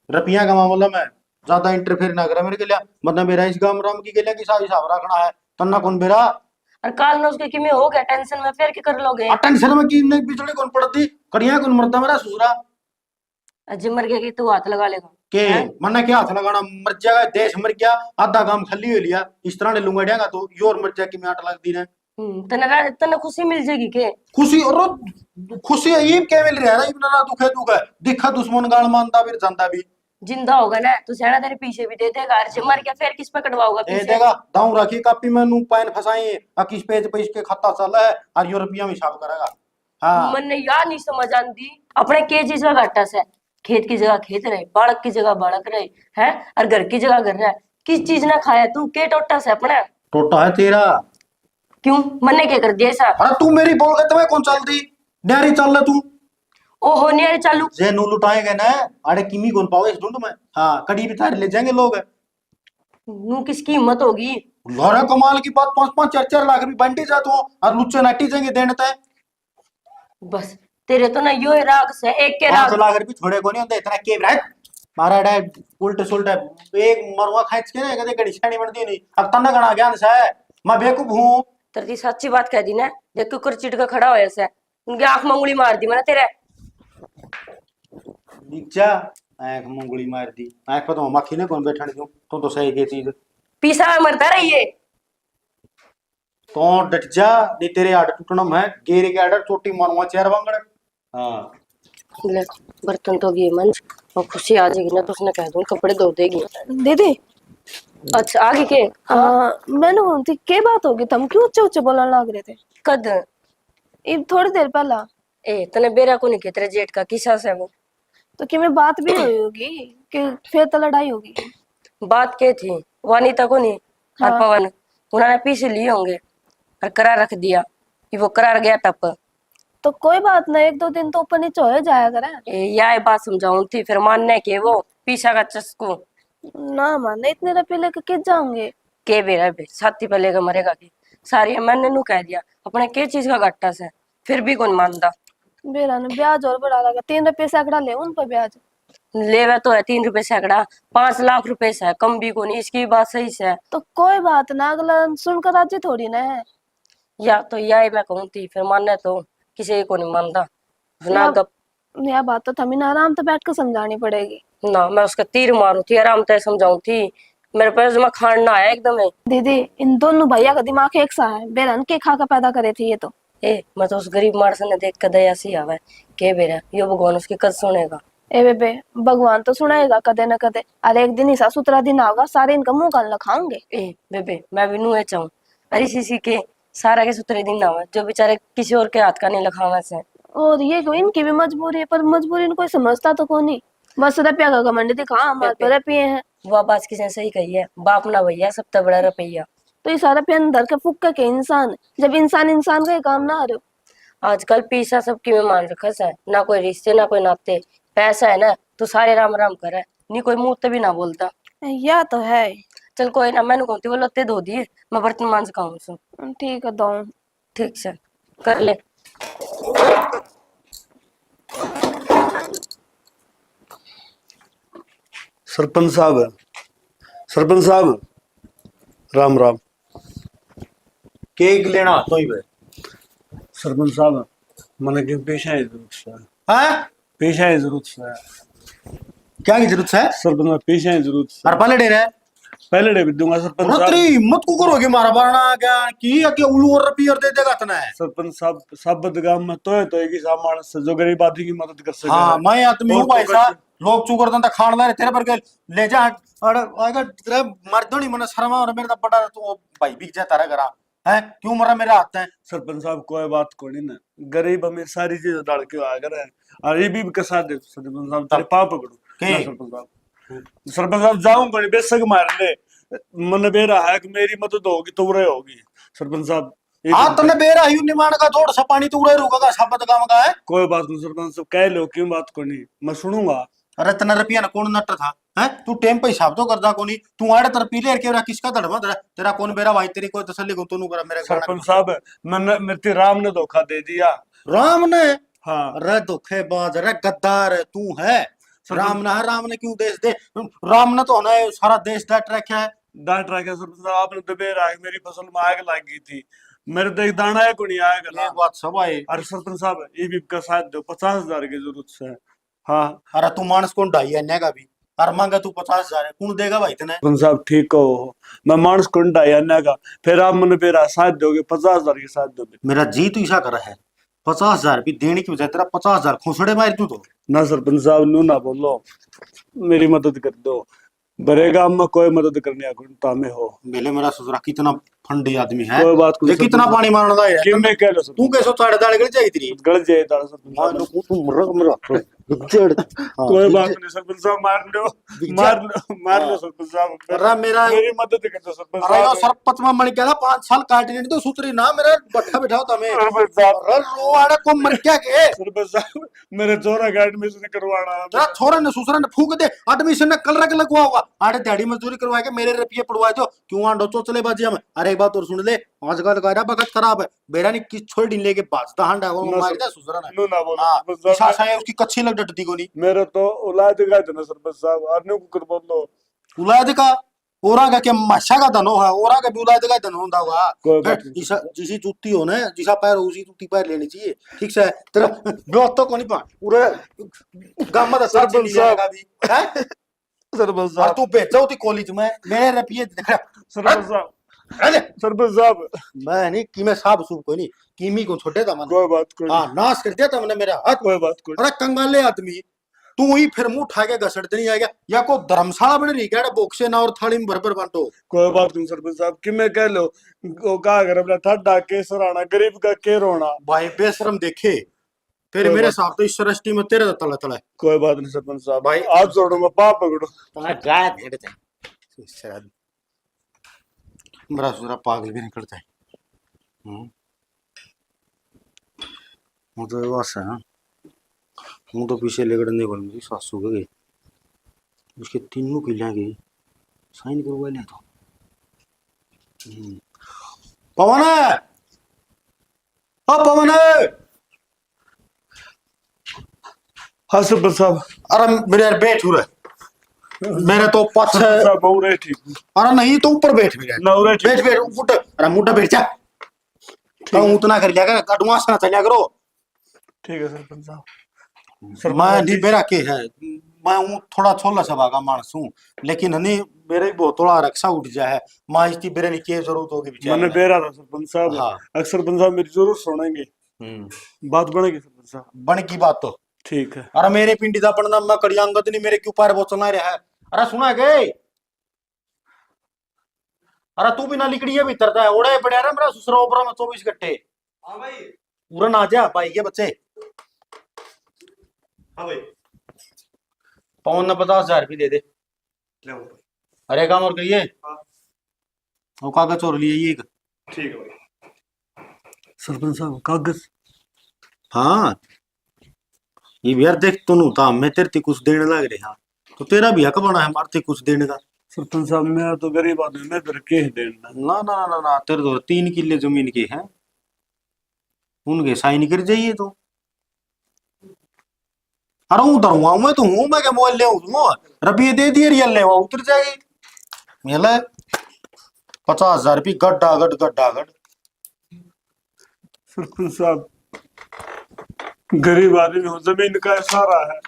S4: रुपया का मामला में ज्यादा इंटरफेयर ना करे मेरे के लिए, मतलब मेरा इस गांव राम की के लिए किसा हिसाब रखना है तन्ना कौन बेरा।
S6: और काल ना उसके किमे हो गया टेंशन में, फिर क्या कर लोगे।
S4: टेंशन में की नहीं बिजली कौन पड़ती, कड़िया कौन मरता मेरा ससुरा
S6: अजय मर गया कि तू हाथ लगा लेगा।
S4: के।
S6: हैं?
S4: मन्ना क्या हाथ लगाना, मर जाएगा देश मर गया, आधा काम खाली हो लिया, इस तरह ने लूंगा डेगा तो योर मर जाए कि मैं आट लगती ने।
S6: तने खुशी मिल जाएगी के।
S4: खुशी और खुशी ये क्या मिल रहा है ना, इतना ना दुख है दुख है, दिखा दुश्मन गाल मानता फिर जानता भी।
S6: जिंदा होगा ना तो सेना तेरे पीछे भी दे देगा, अरे मर गया फिर किस पे कटवाओगा
S4: ए
S6: पीछे।
S4: देगा दाऊ रखी कापी में नू पैन फसाई, आ किस पेज पे इसके खाता चल है और यूरोपिया में हिसाब करेगा। हाँ
S6: मन ने यार नहीं समझ आती अपने के चीज का घाटा से, खेत की जगह खेत रहे, बाड़क की जगह बाड़क रहे है, और घर की जगह घर रहा। किस चीज ना खाया तू, के टोटा से अपने।
S4: टोटा है तेरा।
S6: क्यों मन ने क्या कर दिया ऐसा।
S4: अरे तू मेरी बोल के तुम्हें कौन चलती, न्यारी चल रहा तू
S6: ओहो नहीं अरे चालू।
S4: जे नू लुटाएंगे ना, अरे किमी कौन पाओ इस ढूंढ में। हाँ कड़ी भी थारे ले जाएंगे लोग।
S6: नू किसकी हिम्मत होगी।
S4: लोरा कमाल की बात, 5-5 4-4 लाख रुपए बंटी जाते हो और लुच्चे नाटी जाएंगे देने तय।
S6: बस तेरे तो ना यो ही राग से एक के
S4: 5
S6: राग।
S4: लाख रुपए छोड़े को नहीं होते इतना के रहा मारा डा उल्टे सुल्टे एक मरवा खींच के ना कदे कड़ी छानी बनती नहीं। अब तना गणा ज्ञान से मैं बेवकूफ हूं।
S6: तेरी सच्ची बात कह दी ना, देख कुकर चिट का खड़ा हो ऐसे उनकी आंख में उंगली मार दी मैंने तेरे।
S4: नीचा आंख में उंगली मार दी, आंख पर तो मक्खी ने कौन बैठने दूं, तो सही के चीज
S6: पीसा में मरता रहिए।
S4: तो डट जा, नहीं तेरे आड़ टूटना है, गेरे के आड़ चोटी मारूंगा चार वांगड़। हाँ
S6: ले बर्तन तो गए मंच, और खुशी आ जाएगी ना तो उसने कह दूं कपड़े धो देगी।
S5: दीदी
S6: अच्छा आगे के।
S5: मैंने बोलती के बात होगी, तुम क्यों ऊंचे ऊंचे बोलने लग रहे थे
S6: कद
S5: ये थोड़ी देर पहला।
S6: ए तने बेरा को नहीं के तेरे जेठ का किसा से वो।
S5: तो कि मैं बात भी हुई होगी कि फिर तो लड़ाई होगी।
S6: बात के थी वानिता को नहीं और
S5: हाँ।
S6: पवन उन्होंने पीछे लिए होंगे और करार रख दिया कि वो करार गया टप।
S5: तो कोई बात नहीं, 1-2 दिन तो ऊपर नीचे हो जाया करे।
S6: यह बात समझाऊं थी फिर मानने के वो पीछा का चस्को
S5: ना माने इतने रुपये लेके किस जाऊंगे।
S6: के बेरा बे साथी पे लेकर मरेगा की सारी मैंने नू कह दिया अपने के चीज का घाटा से, फिर भी कौन मानता।
S5: बेरा ने ब्याज और बढ़ा लगा, 3 रुपये सैकड़ा ले उन पर ब्याज।
S6: लेवे तो है 3 रुपए सैकड़ा, 5 लाख रुपए से कम भी को नहीं, इसकी बात सही से।
S5: तो कोई बात ना, अगला सुनकर राजी थोड़ी ना है।
S6: या तो यही मैं कहूँ थी फिर मानने तो किसी को नहीं मानता ना गप।
S5: यह बात तो थमी ना आराम तो बैठ कर समझानी पड़ेगी।
S6: ना मैं उसका तीर मारू थी आराम से समझाऊं थी, मेरे पास में खान ना आया एकदम।
S5: दीदी इन दोनों भैया का दिमाग एक सा है, बेरन के खा का पैदा करे थे ये तो।
S6: मैं तो उस गरीब मार्स ने देख कर दया सी आवे के बेरा यो भगवान उसकी कद सुनेगा।
S5: ए बेबे भगवान तो सुनाएगा कदे न कदे, अरे एक दिन ही सुतरा दिन आएगा सारे इनका मुंह कान लखाओगे।
S6: बेबे मैं भी नू चाहूं अरे सीसी के सारा के सुतरे दिन ना आवे जो बेचारे किसी और के हाथ का नहीं लखावे से।
S5: और ये को इनकी भी मजबूरी है, पर मजबूरी इनको कोई समझता तो कौन नहीं, बस रुपया का घमंड दिखा हमारे पर रुपये हैं।
S6: वह बात किसने सही कही है, बाप ना भैया सब तो बड़ा रुपया।
S5: तो ये सारा पे अंदर के फुक्के के इंसान, जब इंसान इंसान का ही काम ना आ रहे हो।
S6: आजकल पैसा सबकी में मान रखा है, ना कोई रिश्ते ना कोई नाते, पैसा है ना तो सारे राम राम करे, नहीं कोई मुंह भी ना बोलता।
S5: या तो है।
S6: चल कोई ना मैंने कहती वो लत्ते धो दिए मैं बर्तन मांज खाऊं सु।
S5: ठीक है दो।
S6: ठीक से कर ले।
S1: सरपंच साहब राम राम।
S4: केक लेना तो ही बे।
S1: सरपंच साहब मन के पेशा है जरूरत से,
S4: हाँ
S1: पेशा है जरूरत से।
S4: क्या की जरूरत है?
S1: सरपंच में पेशा है जरूरत से।
S4: और पहले डेरे
S1: पहले डे भी दूंगा सरपंच साहब।
S4: तेरी हिम्मत को करोगे मारा बारना क्या की के उल्लू और रुपये दे देगा तना है।
S1: सरपंच साहब सब बदगाम में तो है कि सामान से जो गरीब आदमी की मदद कर सके।
S4: हाँ मैं आदमी हूँ
S1: और
S4: भाई
S1: तो
S4: साहब, लोग चुकर दंता खान ला तेरे पर के ले जा और अगर तेरे मर्दों नहीं मन शर्मा और मेरे बड़ा तो भाई बिक जा तारा करा है क्यों मरा मेरे हाथ है।
S1: सरपंच साहब कोई बात को नहीं ना, गरीब हमें सारी चीज डाल के आ गए और ये भी कसा दे सरपंच साहब तेरे पाप पकड़ो।
S4: के?
S1: सरपंच साहब जाऊं कोई बेशक मार ले मन बेरा है कि मेरी मदद होगी तो बुरे होगी सरपंच साहब। एक
S4: हाँ
S1: मिनट।
S4: तने बेरा ही निमान का थोड़ा सा पानी तो उड़े रुका शब्द काम का है।
S1: कोई बात नहीं सरपंच साहब, कह लो क्यों बात को नहीं, मैं सुनूंगा।
S4: अरे तना रुपया ना कौन नट था है, तू टेम पे हिसाब तो करदा कोनी, तू आड़े तर पीले के किसका धड़मा तेरा तेरा कौन बेरा भाई, तेरी कोई तसल्ली को तू करा मेरे
S1: सरपंच साहब मैंने मेरे राम ने धोखा दे दिया।
S4: राम ने?
S1: हाँ
S4: अरे धोखेबाज, अरे गद्दार तू है।
S1: सरपंच-
S4: राम ना है, राम ने क्यों देश दे, राम ने तो ना सारा देश डाट रखा है।
S1: डांट रहा है सरपंच साहब, आपने तो बेरा है मेरी फसल में आग लग गई थी, मेरे तो एक दाना है को नहीं आएगा ना।
S4: एक बात सब आए।
S1: अरे सरपंच साहब ये भी का साथ दो, 50,000 की जरूरत है। हाँ
S4: अरे तू मानस कौन ढाई है का भी, अरे मांगा तू 50,000 कौन देगा भाई इतने।
S1: सरपंच साहब ठीक हो, मैं मानस कुंडा अन्य का, फिर आप मैंने बेरा साथ दोगे, 50,000 के साथ दोगे।
S4: मेरा जी तो ऐसा कर रहा है, 50,000 भी देने की बजाय तेरा 50,000 खोसड़े मार तू तो।
S1: ना सरपंच साहब नू ना बोलो, मेरी मदद कर दो, बरेगा में कोई मदद करने को में हो।
S4: मेले मेरा ससुरा कितना फंडी आदमी है,
S1: कोई बात
S4: ये कितना पानी मारने का
S1: क्यों
S4: है।
S1: मैं कह लो
S4: तू कैसो साढ़े दाल गल जाई तेरी
S1: गलत जाए दाड़ा सरपंच
S4: मान
S1: साहब।
S4: लो तू मरग मेरा जड़।
S1: कोई बात नहीं सरपंच साहब, मार लो मार लो सरपंच साहब,
S4: अरे मेरा
S1: मेरी मदद कर दो सरपंच
S4: अरे यो
S1: साहब।
S4: सरपंच में मर गया 5 साल काटने तो सुतरी ना मेरा बट्ठा बिठाओ तमे।
S1: सरपंच साहब,
S4: अरे रो आड़े को मर क्या के
S1: सरपंच साहब मेरे चोरा का एडमिशन करवाना है।
S4: तेरा छोरा ने ससुरा ने फूक दे, एडमिशन ने कल रख लगवा होगा, आड़े दिहाड़ी मजदूरी करवा के मेरे रुपये पड़वाए दो, क्यों आंडो चोचले बाजी में। अरे एक बात और सुन ले, आजकल का रहा बखत खराब है, बेरा ने किस छोड़ ढीले लेके बाजता हांडा वो
S1: ना
S4: मार
S1: सर-
S4: दे ससुरा ने।
S1: नू ना बोलो
S4: हां
S1: सरपंच साहब,
S4: सासा है उसकी कच्ची लग डटती को नहीं।
S1: मेरे तो औलाद का इतना सरपंच साहब, आने को कर बोलो।
S4: उलाद का ओरा का क्या माशा का धनो है, ओरा का भी उलाद का धन होता होगा।
S1: कोई बात नहीं।
S4: जिसी जूती हो ना, जिसा पैर हो उसी जूती पैर लेनी चाहिए, ठीक से तेरा ब्योत तो कोनी पा पूरे गामा दा साथ
S1: सरपंच
S4: नहीं जाएगा भी है।
S1: सरपंच
S4: और
S1: साहब,
S4: तू भेजो ती कॉलेज में मेरे रुपये देख
S1: सरपंच साहब,
S4: अरे
S1: सरपंच साहब,
S4: मैं नहीं कि मैं साहब सूब कोई नहीं, कीमी को छोटे था मन।
S1: कोई बात कोई
S4: हाँ नाश कर दिया था मैंने मेरा हाथ।
S1: कोई बात कोई
S4: अरे कंगाले आदमी तू ही फिर मुंह उठा के घसड़ते नहीं आएगा, या को धर्मशाला बन रही क्या बोक्से ना और थाली में भर भर बांटो।
S1: कोई बात नहीं सरपंच साहब, कि मैं कह लो वो का कर अपना ठड्डा के सराना, गरीब का के रोना।
S4: भाई बेशरम देखे, फिर
S1: कोई
S4: मेरे
S1: बात-
S4: साथ तो इस सृष्टि में तेरे तला तला है।
S1: कोई बात नहीं सरपंच साहब,
S4: भाई-
S1: आप छोड़ूंगा पाप पकड़ो।
S4: गाय भेड़ थे शराब, मेरा सूरा पागल भी निकलता है। वो तो बस है, हूँ तो पीछे लेगड़ने को मेरी सासू के गई, उसके तीनों किलियां गई साइन करवा लिया तो। पवन है, ओ पवन है।
S1: हाँ सरपंच साहब,
S4: अरे मेरे यार बैठ हो रहा, मेरे तो पास
S1: सरपंच साहब बहु रहे ठीक,
S4: अरे नहीं तो ऊपर बैठ मेरे,
S1: नौ रहे ठीक।
S4: बैठ बैठ उठ, अरे मुड्ढा बैठ जा, कहूँ उतना कर लिया कर, एडवांस ना चलिया करो।
S1: ठीक है सरपंच साहब।
S4: मैं नहीं बेरा के है, मैं हूँ थोड़ा छोला सभा का मानस हूँ, लेकिन हनी मेरे बहुत थोड़ा रक्षा उठ जाए है, माँ इसकी बेरे की क्या जरूरत होगी
S1: मैंने
S4: बेचारे।
S1: बेरा था सरपंच साहब,
S4: हाँ।
S1: अक्सर सरपंच साहब मेरी जरूर सुनेंगे, बात बनेगी सरपंच साहब।
S4: बन की बात तो,
S1: ठीक है।
S4: अरे मेरे पिंडी दा पढ़ना मैं कड़ियांगत नहीं, मेरे क्यों पार वो चला रहा है। अरे सुना गए, अरे तू बिना लिकड़ी है भीतर है, ओड़े पड़ा रहा मेरा ससुरा ऊपर में 24 घंटे।
S2: हाँ भाई।
S4: पूरा ना जा भाई के बच्चे।
S2: हाँ भाई।
S4: पवन ने 50,000 रुपये दे दे।
S2: ले भाई।
S4: अरे काम और कहिए,
S2: हाँ।
S4: वो कागज चोर लिए ये।
S2: ठीक है भाई।
S1: सरपंच साहब कागज,
S4: हाँ ये भी यार देख तो था, मैं तेरे ते कुछ देने लग रहे हाँ, तो तेरा भी हक बना है मारते कुछ देने का।
S1: सरपंच साहब मैं तो गरीब आदमी, मैं फिर के देना।
S4: ना ना ना ना ना, तेरे तो 3 किले जमीन के हैं, उनके साइन कर जाइए तो। अरे उधर हुआ मैं तो हूँ, मैं क्या मोबाइल ले रुपये दे दिए, रियल ले उतर जाएगी मेला। 50,000 रुपये गड्ढा गड गड्ढा गड।
S1: सरपंच साहब गरीब आदमी हो, जमीन का सारा है।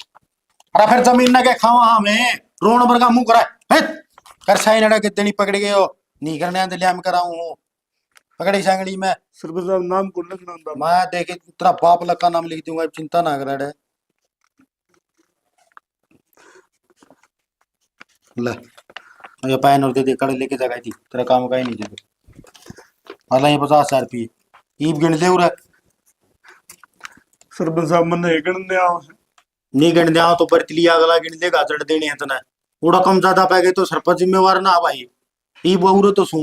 S4: अरे फिर जमीन ना क्या खावा हमें, रोन भर का मुंह करा है कर साइन अड़ा कितनी पकड़ गए हो, नहीं करने आते लिया कराऊं पकड़ी सांगड़ी में।
S1: सरपंच साहब नाम को लिखना होता।
S4: मैं देखे तेरा बाप लग का नाम लिख दूंगा, चिंता ना कर रहा है। ले ये पैन और दे दे, कड़े लेके जगह थी, तेरा काम का ही नहीं जब अल्लाह ये 50,000 रुपये ईब गिन दे उरा।
S1: सरपंच साहब मैंने गणने आओ है।
S4: नहीं गिन दे तो बरत लिया, अगला गिन देगा चढ़ देने हैं तना, उड़ा कम ज्यादा पै गए तो सरपंच जिम्मेवार ना भाई। ई बहुरो तो सू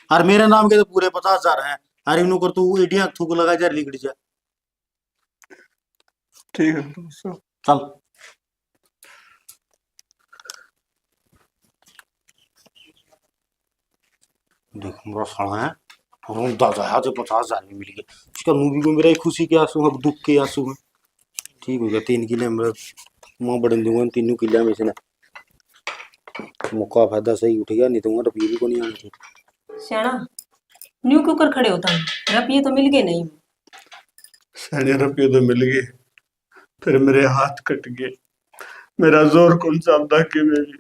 S4: और मेरे नाम के तो पूरे 50,000 हैं। अरे इन्हों कर तू एडिया थूक लगा जा लिगड़ जा।
S1: ठीक है दोस्त।
S4: चल देख मेरा साला है और दादा है तो 50,000 में मिल गया। इसका मूवी को मेरा एक खुशी के आंसू अब दुख के आंसू में। ठीक हो गया 3 किले मेरा मां बढ़न दूंगा 3 किले में से ना मौका फायदा सही उठ गया नहीं तो रुपये भी को नहीं आने थे।
S3: श्याणा न्यू क्यों कर खड़े होता है रुपये तो मिल गए नहीं।
S1: सैने रुपये तो मिल गए फिर मेरे हाथ कट गए। मेरा जोर कौन चलता कि मेरी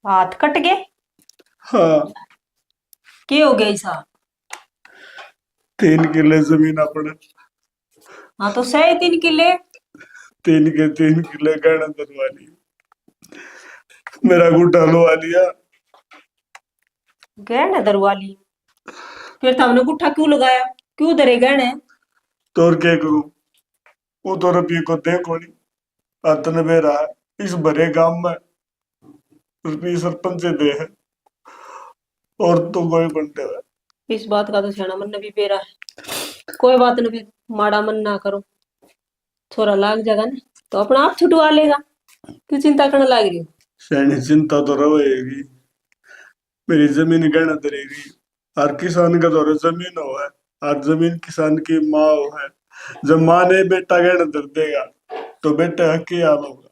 S3: हाथ कट गए।
S1: हाँ
S3: क्या हो गया ऐसा।
S1: 3 किले जमीन अपने।
S3: हाँ तो सही 3 किले।
S1: 3 किले गहना दरवा लिया। मेरा गुड्डा लुआ लिया।
S3: गहने दरवा ली फिर तो हमने गुट्ठा क्यों लगाया क्यों दरे गहने।
S1: तो और क्या करूं वो तो रुपये को देखो नहीं अतन बेरा है इस भरे गांव में रुपये सरपंच दे है और तो कोई बनते हुए।
S3: इस बात का तो श्याणा मन भी बेरा है। कोई बात नहीं माड़ा मन ना करो छोरा लाग जाएगा ना तो अपना आप छुटवा लेगा क्यों चिंता करने लग रही हो।
S1: सैनी चिंता तो रहेगी मेरी जमीन गहना दरेगी और किसान का तो जमीन हो है और जमीन किसान की माँ हो है। जब माँ ने बेटा गहना दर देगा तो बेटा का क्या हाल होगा।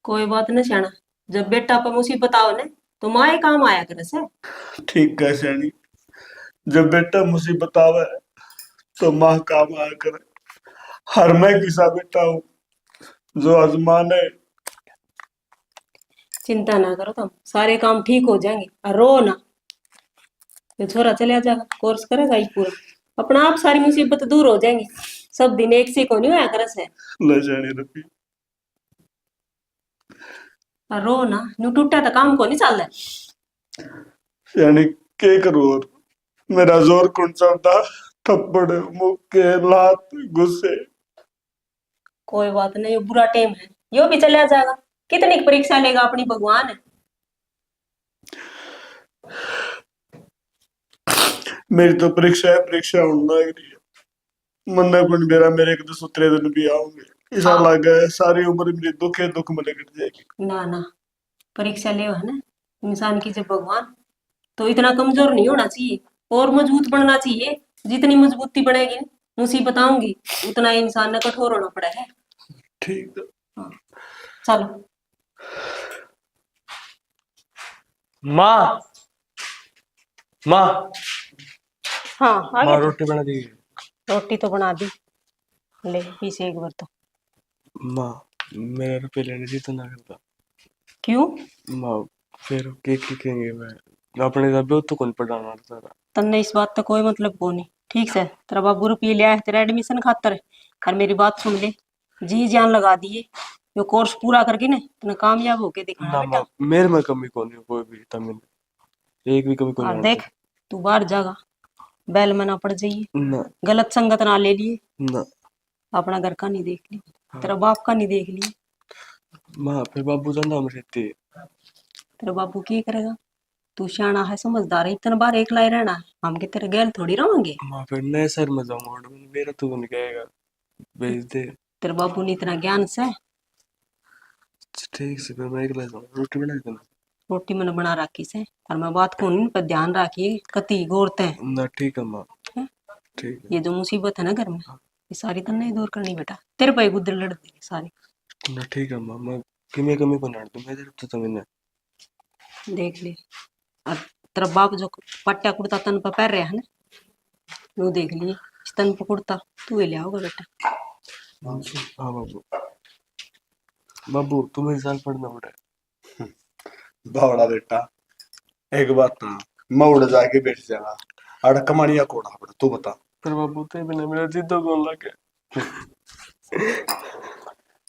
S3: कोई बात नहीं श्याणा जब बेटा पर मुसीबत आओ ना तो माँ ही काम आया करे से।
S1: ठीक है सैनी जब बेटा मुसीबत आवे तो माँ काम आया करे। हर मैं किसा बेटा हूँ जो आजमान है।
S3: चिंता ना करो तुम सारे काम ठीक हो जाएंगे और रो ना ये छोरा चला जाएगा कोर्स करेगा ही पूरा अपना आप सारी मुसीबत दूर हो जाएंगी। सब दिन एक से को नहीं होया करे से
S1: ले जाने रुपये
S3: और रो ना न्यू टूटा तो काम को नहीं चल रहा।
S1: यानी क्या करूँ और मेरा जोर कौन चलता थप्पड़ मुक्के लात गुस्से।
S3: कोई बात नहीं ये बुरा टाइम है यो भी चला जाएगा कितनी परीक्षा लेगा अपनी भगवान है।
S1: मेरी तो परीक्षा होना ही रही है। मन कौन बेरा मेरे एक 2 दिन भी आऊंगे ऐसा लगा है सारी उम्र मेरी दुखे दुख में कट जाएगी।
S3: ना ना परीक्षा ले है ना इंसान की जब भगवान तो इतना कमजोर नहीं होना चाहिए और मजबूत बनना चाहिए। जितनी मजबूती बढ़ेगी मुसीबत आऊंगी उतना ही इंसान ने कठोर होना पड़ा है।
S1: ठीक है
S3: हाँ, चलो
S2: माँ माँ
S3: हाँ
S2: माँ
S3: आगे
S2: रोटी बना दी।
S3: रोटी तो बना दी ले पीछे एक बार तो।
S2: माँ मेरा रुपये लेने जी तो ना करता।
S3: क्यों
S2: माँ फिर के कहेंगे मैं अपने दबे तो कौन पढ़ाना सारा।
S3: तन्ने इस बात तो कोई मतलब को नहीं ठीक से तेरा बाबू रुपये लिया है तेरा एडमिशन खातर और मेरी बात सुन ले जी जान लगा दिए यो कोर्स पूरा करके ना तने कामयाब होके दिखाना
S2: ना
S3: बेटा।
S2: माँ मेरे में कमी कौन है कोई भी तमिल एक भी कमी कौन
S3: और देख तू बाहर जागा बैल में ना पड़ जाइए
S2: ना
S3: गलत संगत ना ले लिए
S2: ना
S3: अपना घर का नहीं देख ली तेरा बाप का नहीं देख लिया।
S2: माँ फिर बाबू जानता हम रहते
S3: तेरा बाबू की करेगा तू सियाना है समझदार है इतना बार एक लाई रहना हम के तेरे गैल थोड़ी रहोगे।
S2: माँ फिर नए शहर में जाऊंगा मेरा तो नहीं कहेगा भेज दे।
S3: तेरे बाबू ने इतना ज्ञान से
S2: ठीक से फिर मैं एक ला जाऊँ रोटी बना देना।
S3: रोटी मैंने बना रखी से और मैं बात को नहीं पर ध्यान रखिए कति गौरते हैं।
S2: ना ठीक है माँ
S3: हैं?
S2: ठीक है
S3: ये जो मुसीबत है ना घर में ये सारी तो नहीं दूर करनी बेटा तेरे पे गुदर लड़ देगी सारी।
S2: ना ठीक है माँ मैं किमें कमी को नाड़ दूँ मैं तेरे तो तमिल
S3: देख ले और तेरा बाप जो पट्टा कुर्ता तन पर पैर रहा है ना वो देख लिए इस तन पर कुर्ता तू ही ले आओगा बेटा।
S2: हाँ बाबू बाबू तुम्हें साल पढ़ना पड़ा
S1: बावड़ा बेटा एक बात ना मैं उड़ जाके बैठ जाएगा अड़ कमानिया कोड़ा पड़ा तू बता।
S2: पर बाबू तो बिना मेरा जिद्दो कौन लगे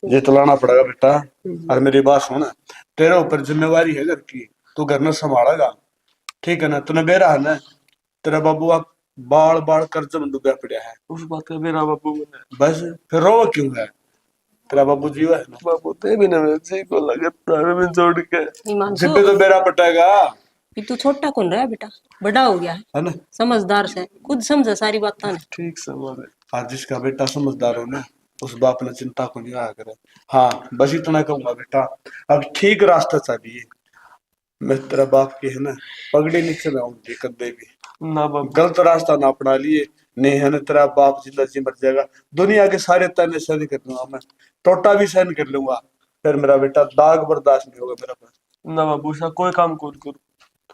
S1: ये चलाना पड़ेगा बेटा और मेरी बात सुन तेरे ऊपर जिम्मेवारी है घर की तू घर में संभालेगा ठीक है ना तूने बेरा है ना तेरा बाबू आप बाल बाल कर्ज में डूबा पड़ा है
S2: उस बात का मेरा बाबू बना
S1: बस फिर रो क्यों है तेरा बाबू जीव है ना।
S2: बाबू तो बिना मेरे जी को लगे तारे में जोड़ के
S3: हिमांशु
S1: जिब्बे तो बेरा पटेगा
S3: ये तू छोटा कौन रहा है बेटा, बड़ा हो गया
S1: है ना?
S3: समझदार से, खुद समझा सारी बातें ने।
S1: ठीक सब है। आज जिसका बेटा समझदार हो ना, उस बाप ने चिंता को नहीं आया करे। हाँ बस इतना कहूंगा बेटा, अब ठीक रास्ता चाहिए। मैं तेरा बाप की है ना, पगड़ी नीचे में आऊंगी कदे भी।
S2: ना बाबू,
S1: गलत रास्ता ना अपना लिए, नहीं है ना तेरा बाप जिंदा जी मर जाएगा। दुनिया के सारे ताने सहन कर लूंगा मैं, टोटा भी सहन कर लूंगा, फिर मेरा बेटा दाग बर्दाश्त नहीं होगा मेरा पास।
S2: ना बाबू सा कोई काम कौन करूँ।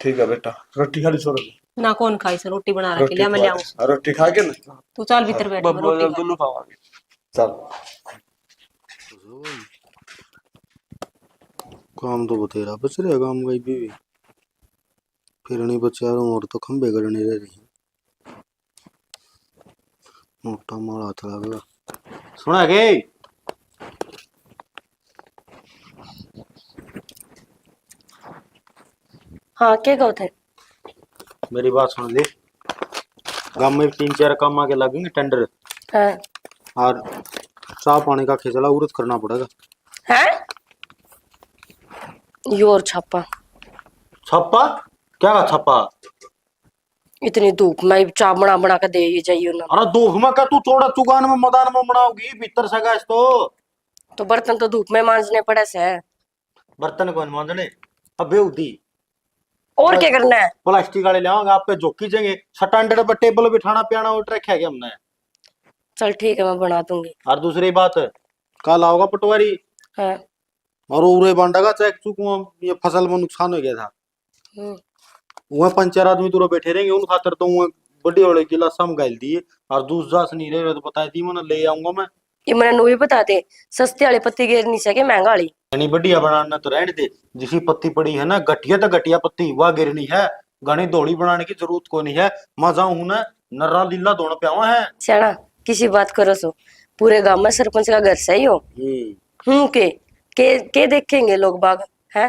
S1: ठीक है बेटा, रोटी खा ली छोड़।
S3: ना कौन खाई से रोटी बना रखी,
S1: रोटी
S3: लिया मैं ले आऊं।
S1: खा, रोटी खा के ना
S3: तू चल भीतर बैठ, मैं
S2: बाबू
S3: रोटी खा।
S2: दोनों खावांगे।
S1: चल।
S4: काम तो बतेरा बच रहा काम गई बीवी, फिर नहीं बचा रहा और तो खंबे करने रह रही। मोटा मारा था लगा सुना के।
S6: हाँ क्या कहो थे?
S4: मेरी बात सुन ले, गांव में 3-4 काम आके लगेंगे टेंडर,
S6: हाँ
S4: और चाह पानी का खिचड़ा उरत करना पड़ेगा।
S6: है योर छापा।
S4: छप्पा क्या का छप्पा?
S6: इतनी धूप में चाय बना बना के दे ही जाइए ना।
S4: अरे धूप में का तू चौड़ा चुगान में मैदान में बनाओगी, भीतर से गैस
S6: तो बर्तन तो धूप में मांजने पड़े से।
S4: बर्तन कौन मांजने? अबे उदी
S6: और क्या करना है?
S4: प्लास्टिक वाले लाओगे आप पे झोंकी जाएंगे, स्टैंडर्ड पे टेबल बिठाना पियाना उठ रखा है हमने।
S6: चल ठीक है मैं बना दूंगी।
S4: और दूसरी बात, कल आओगा पटवारी
S6: हाँ
S4: और उरे बांटेगा चेक चुक ये फसल में नुकसान हो गया था, वह 5-4 आदमी दूर बैठे रहेंगे, उन खातर तो वह बड़ी बड़े गिलास हम गाल दिए, और दूसरा से नहीं रहे तो बता दी मैंने ले आऊंगा मैं।
S6: ये मैंने नूही बता दे, सस्ते वाली पत्ती गिरनी चाहिए महंगा वाली।
S4: यानी बढ़िया बनाना तो रहने दे, जिसी पत्ती पड़ी है ना गठिया तो गठिया पत्ती वह गिरनी है, घनी दौड़ी बनाने की जरूरत को नहीं है। मजा हूं ना नर्रा लीला दोनों पे आवा है।
S6: सियाना किसी बात करो सो, पूरे गांव में सरपंच का घर सही हो। के देखेंगे लोग बाग है,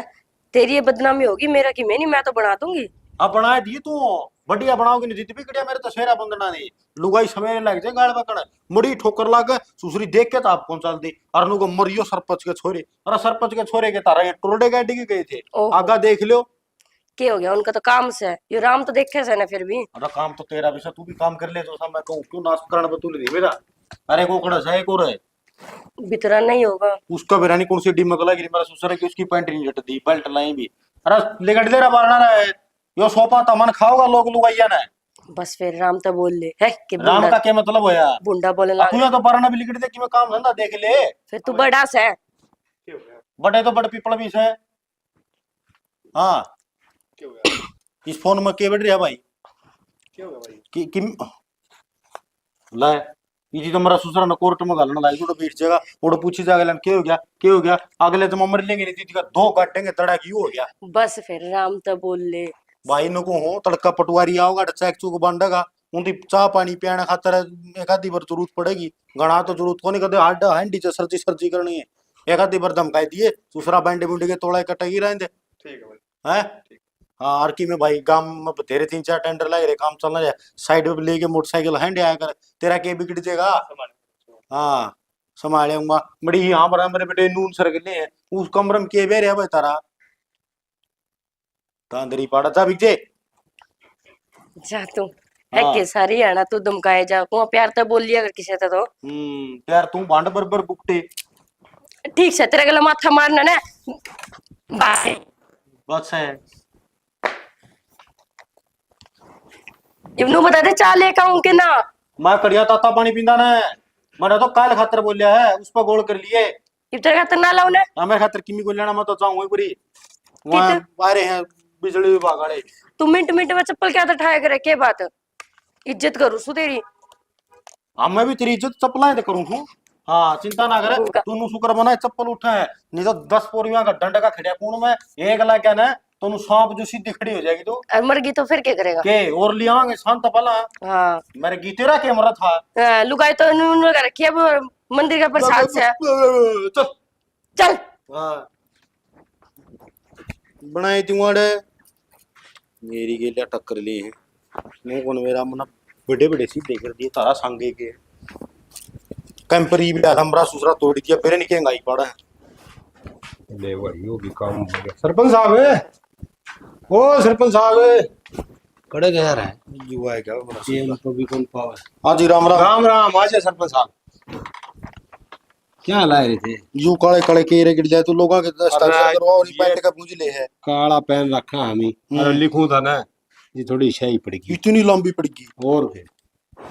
S6: तेरी ये बदनामी होगी, मेरा की मैं नहीं, मैं तो बना दूंगी।
S4: अब बना दिए तू, बढ़िया बनाओगे नहीं जितनी कड़िया मेरे तस्वीर बंदना नहीं, लुगाई समय लग जाए गाड़ पकड़ मुड़ी ठोकर लाग सुसरी देख के तो आप कौन चल दी, और नुको मरियो सरपंच के छोरे, अरे सरपंच के छोरे के तारा ये टोरडे गाड़ी के गए थे, आगा देख लो
S6: क्या हो गया, उनका तो काम से है, ये राम तो देखे से ना फिर भी।
S4: अरे काम तो तेरा भी तू भी काम कर ले तो मैं कहूँ क्यों नाश करना बतूल दी मेरा। अरे को कड़ा है को रहे
S6: बितरा नहीं होगा
S4: उसका बिरानी कौन सी डिमक लगी मेरा ससुर है कि उसकी पैंट नहीं जट दी, बेल्ट लाई भी, अरे लेकर दे रहा बारना रहा है यो सोपा तमन खाओगा लोग लुगाइया ना।
S6: बस फिर राम तो बोल ले है कि
S4: राम का क्या मतलब होया,
S6: बुंडा बोले लग
S4: तू तो बारना भी लिख दे कि मैं काम धंधा देख ले,
S6: फिर तू बड़ा से
S4: बड़े तो बड़े पीपल भी से। हाँ इस फोन में के बैठ रहा भाई कि ला ये तो मेरा ससुर ने कोर्ट में गालना लाई तो बैठ जाएगा और पूछी जाएगा लन के हो गया अगले तो मर लेंगे नहीं दीदी का 2 काटेंगे तड़ा की हो गया।
S6: बस फिर राम तो बोल ले
S4: भाई नु को हो तड़का पटवारी आओगा चेक चूक बांटेगा उनकी चाह पानी पियाने खातर एक आधी बार जरूरत पड़ेगी, घना तो जरूरत को नहीं कदे हाड हैंडी सर्जी सर्जी करनी है, एक आधी बार धमकाई दिए दूसरा बैंडे बुंडे के तोड़ा कटेगी रहने। ठीक है हैं हाँ आर की में भाई गांव में बतेरे 3-4 टेंडर लगे रहे काम चलना है, साइड में लेके मोटरसाइकिल हैंड आया कर तेरा के बिगड़ जाएगा। हाँ संभालेगा बड़ी यहाँ पर मेरे बेटे नून सरगले हैं उस कमरे में के बेरे है भाई तारा तांदरी पाड़ा जा बिजे
S6: जा तू है के सारी आना तू धमकाए जा को प्यार तो बोल लिया अगर किसी से तो
S4: यार तू बांड बरबर बुकटे
S6: ठीक से तेरे गला माथा मारना ना
S4: बस है
S6: इवनु बता दे चाल लेकर आऊं के ना
S4: मैं कड़िया ताता पानी पींदा ना मैंने तो काल खातर बोलिया है उस पर गोल कर लिए
S6: इब तेरे खातर ना लाऊं ना
S4: हमें खातर किमी को लेना मैं तो चाहूंगी पूरी वहां बाहर हैं बिजली विभाग वाले
S6: तू मिनट मिनट में चप्पल क्या तो ठाया करे के बात इज्जत करूं सु तेरी
S4: मैं भी तेरी इज्जत चप्पलाएं करूं हूं। हाँ चिंता ना करे तू नु शुक्र बना चप्पल उठा है नहीं तो 10 पोरिया का डंडा का खड़िया कौन में एक ला क्या ना तो सांप जो सीधी खड़ी हो जाएगी तो
S6: मर गई तो फिर क्या करेगा
S4: के और लियाओगे शांत पला। हाँ मेरे गीतेरा के मरा था
S6: लुगाई तो नून लगा रखी अब मंदिर का प्रसाद से
S4: चल
S6: चल
S4: हाँ बनाए तुम्हारे मेरी के लिए टक्कर लिए हैं मैं कौन मेरा मन बड़े बड़े सीधे कर दिए तारा संगे के कैंपरी भी हमरा सुसरा तोड़ दिया फिर नहीं कहेंगा ही पड़ा है
S8: ले भाई वो भी काम हो गया सरपंच साहब है
S7: ओ सरपंच साहब कड़े गया रहा
S4: युवा है क्या बड़ा
S7: ये उनको भी कौन पावर।
S4: हाँ जी राम राम।
S7: राम राम आजा सरपंच साहब क्या लाए रहे थे।
S4: यू काले काले केरे गिर जाए तो लोगों के दस्तावेज करवाओ और ये
S7: ये-
S4: पैंट का पूंछ ले है।
S7: काला पेन रखा हमी और लिखूं था ना ये थोड़ी शाही पड़ेगी
S4: इतनी लंबी पड़गी।
S7: और फिर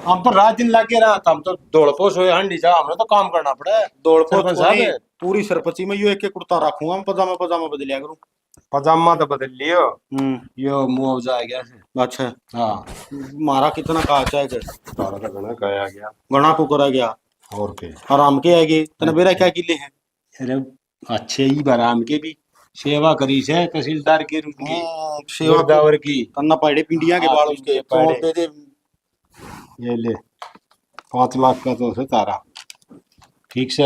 S7: हम तो रात दिन लागे रहा था हम तो दौड़ पोस हुए हंडी जा हमने तो काम करना पड़ा है।
S4: दौड़
S7: सरपंच
S4: पोछ
S7: साहब
S4: पूरी सरपंची में यो एक एक कुर्ता रखूंगा मैं पजामा पजामा बदलिया करूं।
S7: पजामा तो बदल लियो यो मुआवजा आ गया से।
S4: अच्छा
S7: हाँ
S4: मारा कितना कहा चाहे
S7: तारा का गणा गया गया
S4: गणा को करा गया
S7: और फिर
S4: आराम के आगे तना बेरा क्या किले हैं।
S7: अरे अच्छे ही बराम के भी सेवा करी से तहसीलदार के रूप की
S4: सेवा
S7: गोदावर की
S4: करना पड़े पिंडिया के बाल उसके
S7: पाड़े।
S4: तो दे दे।
S7: ये ले 5 लाख का तो से तारा ठीक से।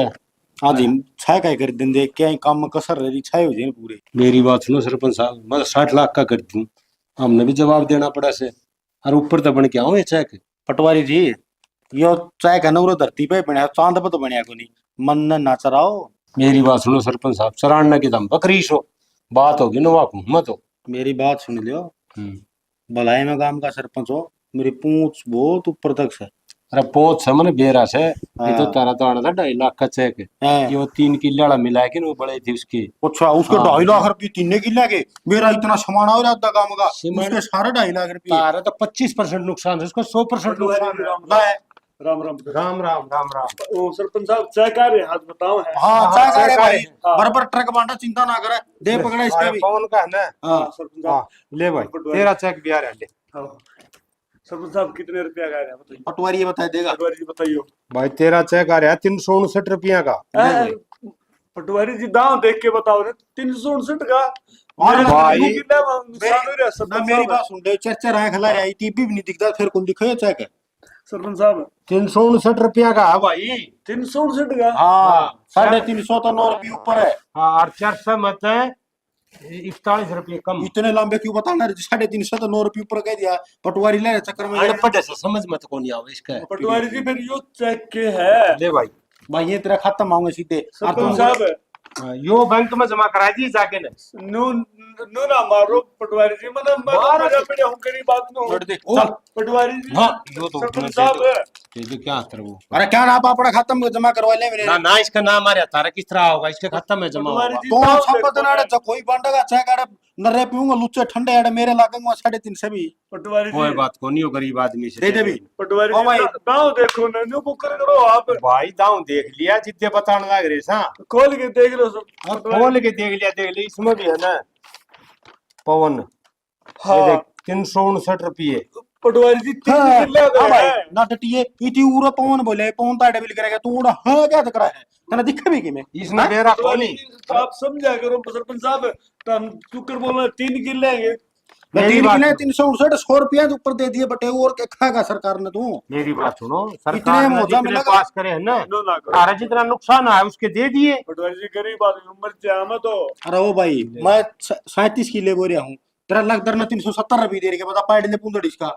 S4: हाँ जी छाय काय कर दिन देख क्या काम में कसर रही छाय हो जाए पूरे।
S7: मेरी बात सुनो सरपंच साहब मैं 60 लाख का कर दूं हमने भी जवाब देना पड़ा से और ऊपर तो बन के आओ ये चेक।
S4: पटवारी जी यो चाय का नवरो धरती पे बने चांद पे तो बनया को नहीं मन न ना चराओ।
S7: मेरी बात सुनो सरपंच साहब सराहना की दम बकरीश हो बात होगी नवा को मत हो।
S4: मेरी बात सुन लियो भलाई में गांव का सरपंच हो मेरी पूंछ बहुत ऊपर तक से।
S7: अरे पहुंच से मैंने बेरा से ये तो तारा तो आना था 2.5 लाख का चेक
S4: हैं।
S7: ये वो 3 किले वाला मिला के वो बड़े थे उसके।
S4: अच्छा उसके
S7: हाँ।
S4: 2.5 लाख रुपये तीन किले के मेरा इतना सामान हो रहा था काम का
S7: सीमेंट-
S4: उसके सारे 2.5 लाख रुपये।
S7: तारा तो 25% नुकसान है उसको 100% नुकसान है।
S1: राम राम
S7: राम राम राम राम।
S1: ओ सरपंच साहब चाय का रहे हाथ बताओ है।
S4: हाँ
S7: हाँ,
S4: चाय करे
S7: चाय
S4: भाई
S7: करे।
S4: बराबर ट्रक बांटा चिंता ना करे दे पकड़ा इसका भी।
S7: कौन का है ना
S4: हाँ
S1: सरपंच
S7: हाँ
S1: साहब
S7: ले भाई तेरा चेक भी आ रहा है ले।
S1: हाँ। सरपंच साहब कितने रुपया का है बताइए।
S4: पटवारी ये बता देगा।
S1: पटवारी जी बताइए।
S7: भाई तेरा चेक आ रहा है 359 रुपया का।
S1: पटवारी जी दाम देख के बताओ ना 359 का।
S4: और
S1: मेरे
S7: भाई,
S1: तीन किले में नुकसान हो रहा है,
S4: ना
S1: सरपंच
S4: मेरी
S1: साहब।
S4: बात सुन ले चर्चा रहा खिला रहा टीपी भी नहीं दिखता फिर कौन दिखाया चाय का।
S1: सरपंच साहब
S7: 359 रुपया का है भाई।
S1: 359 का।
S4: हाँ 350 तो 9 रुपये ऊपर है।
S7: हाँ और 400 मत है 41 रुपये कम।
S4: इतने लंबे क्यों बताना 350 तो 9 रुपये ऊपर कह दिया पटवारी ले चक्कर में।
S7: अनपढ़ ऐसा समझ मत कौन नहीं आवे इसका।
S1: पटवारी जी फिर यो चेक के है।
S7: ले भाई
S4: भाई ये तेरा खत्म आऊंगे सीधे। और तुम
S1: सरपंच साहब
S7: यो बैंक में जमा करा दी जाके ने।
S1: नो नो ना मारो पटवारी जी मतलब मैं
S7: मारो।
S1: मजा पे हूं करी बात नो
S4: छोड़ दे।
S7: चल।
S1: पटवारी जी।
S7: हाँ यो तो
S1: सरपंच साहब
S7: ये जो क्या कर वो
S4: अरे क्या ना पापड़ा खत्म जमा करवा ले मेरे।
S7: ना ना इसका नाम आ रहा तारा किस तरह होगा इसके खत्म है जमा
S1: पटवारी
S7: होगा।
S1: जी
S4: तो
S1: दाम
S4: सब
S1: देखो
S4: बदनाड़े
S1: ना।
S4: कोई बंडगा चाय काड़े नरे पीऊंगा लुच्चे ठंडे आड़े मेरे लागेंगे 350 भी।
S1: पटवारी
S7: कोई
S1: जी
S7: बात को नहीं हो गरीब आदमी से
S4: दे दे भी।
S1: पटवारी
S4: ओ भाई।
S1: जी दाम देखो ना नो बुक करो आप
S7: भाई दाऊ देख लिया जितने बताने लग रहे सा
S1: खोल के देख लो सब
S7: और खोल के देख लिया इसमें भी है ना पवन
S1: हाँ।
S7: ये देख 359 रुपये।
S1: पटवारी जी 3
S4: हाँ,
S1: किले
S4: हाँ
S1: का
S4: भाई
S1: है।
S4: ना टटिए इति उरा पवन बोले पवन ताड़े बिल करेगा तू उड़ा हां क्या तकरा है तना दिखे भी कि में।
S7: इसमें मेरा
S1: पटवारी
S7: कोनी
S1: जी, आप समझा करो सरपंच साहब तो हम चुकर बोल रहे 3 किले हैं
S7: मेरी
S4: तीन
S7: बात
S4: किले
S7: सुनो।
S4: 359 100 रुपया के ऊपर दे दिए बटे और क्या खाएगा सरकार ने तू।
S7: मेरी बात सुनो
S4: इतने
S7: सरकार ने
S4: मौजा
S7: जितने
S4: मिलेगा।
S7: पास करे है ना
S1: नो ना करो
S7: सारा जितना नुकसान है उसके दे दिए।
S1: पटवारी जी गरीब आदमी उम्र से हम तो
S4: अरे ओ भाई मैं 37 किले बोल रहा हूं तेरा लग दर 370 रुपये दे रही के बता पाइड ले पुंदड़ इसका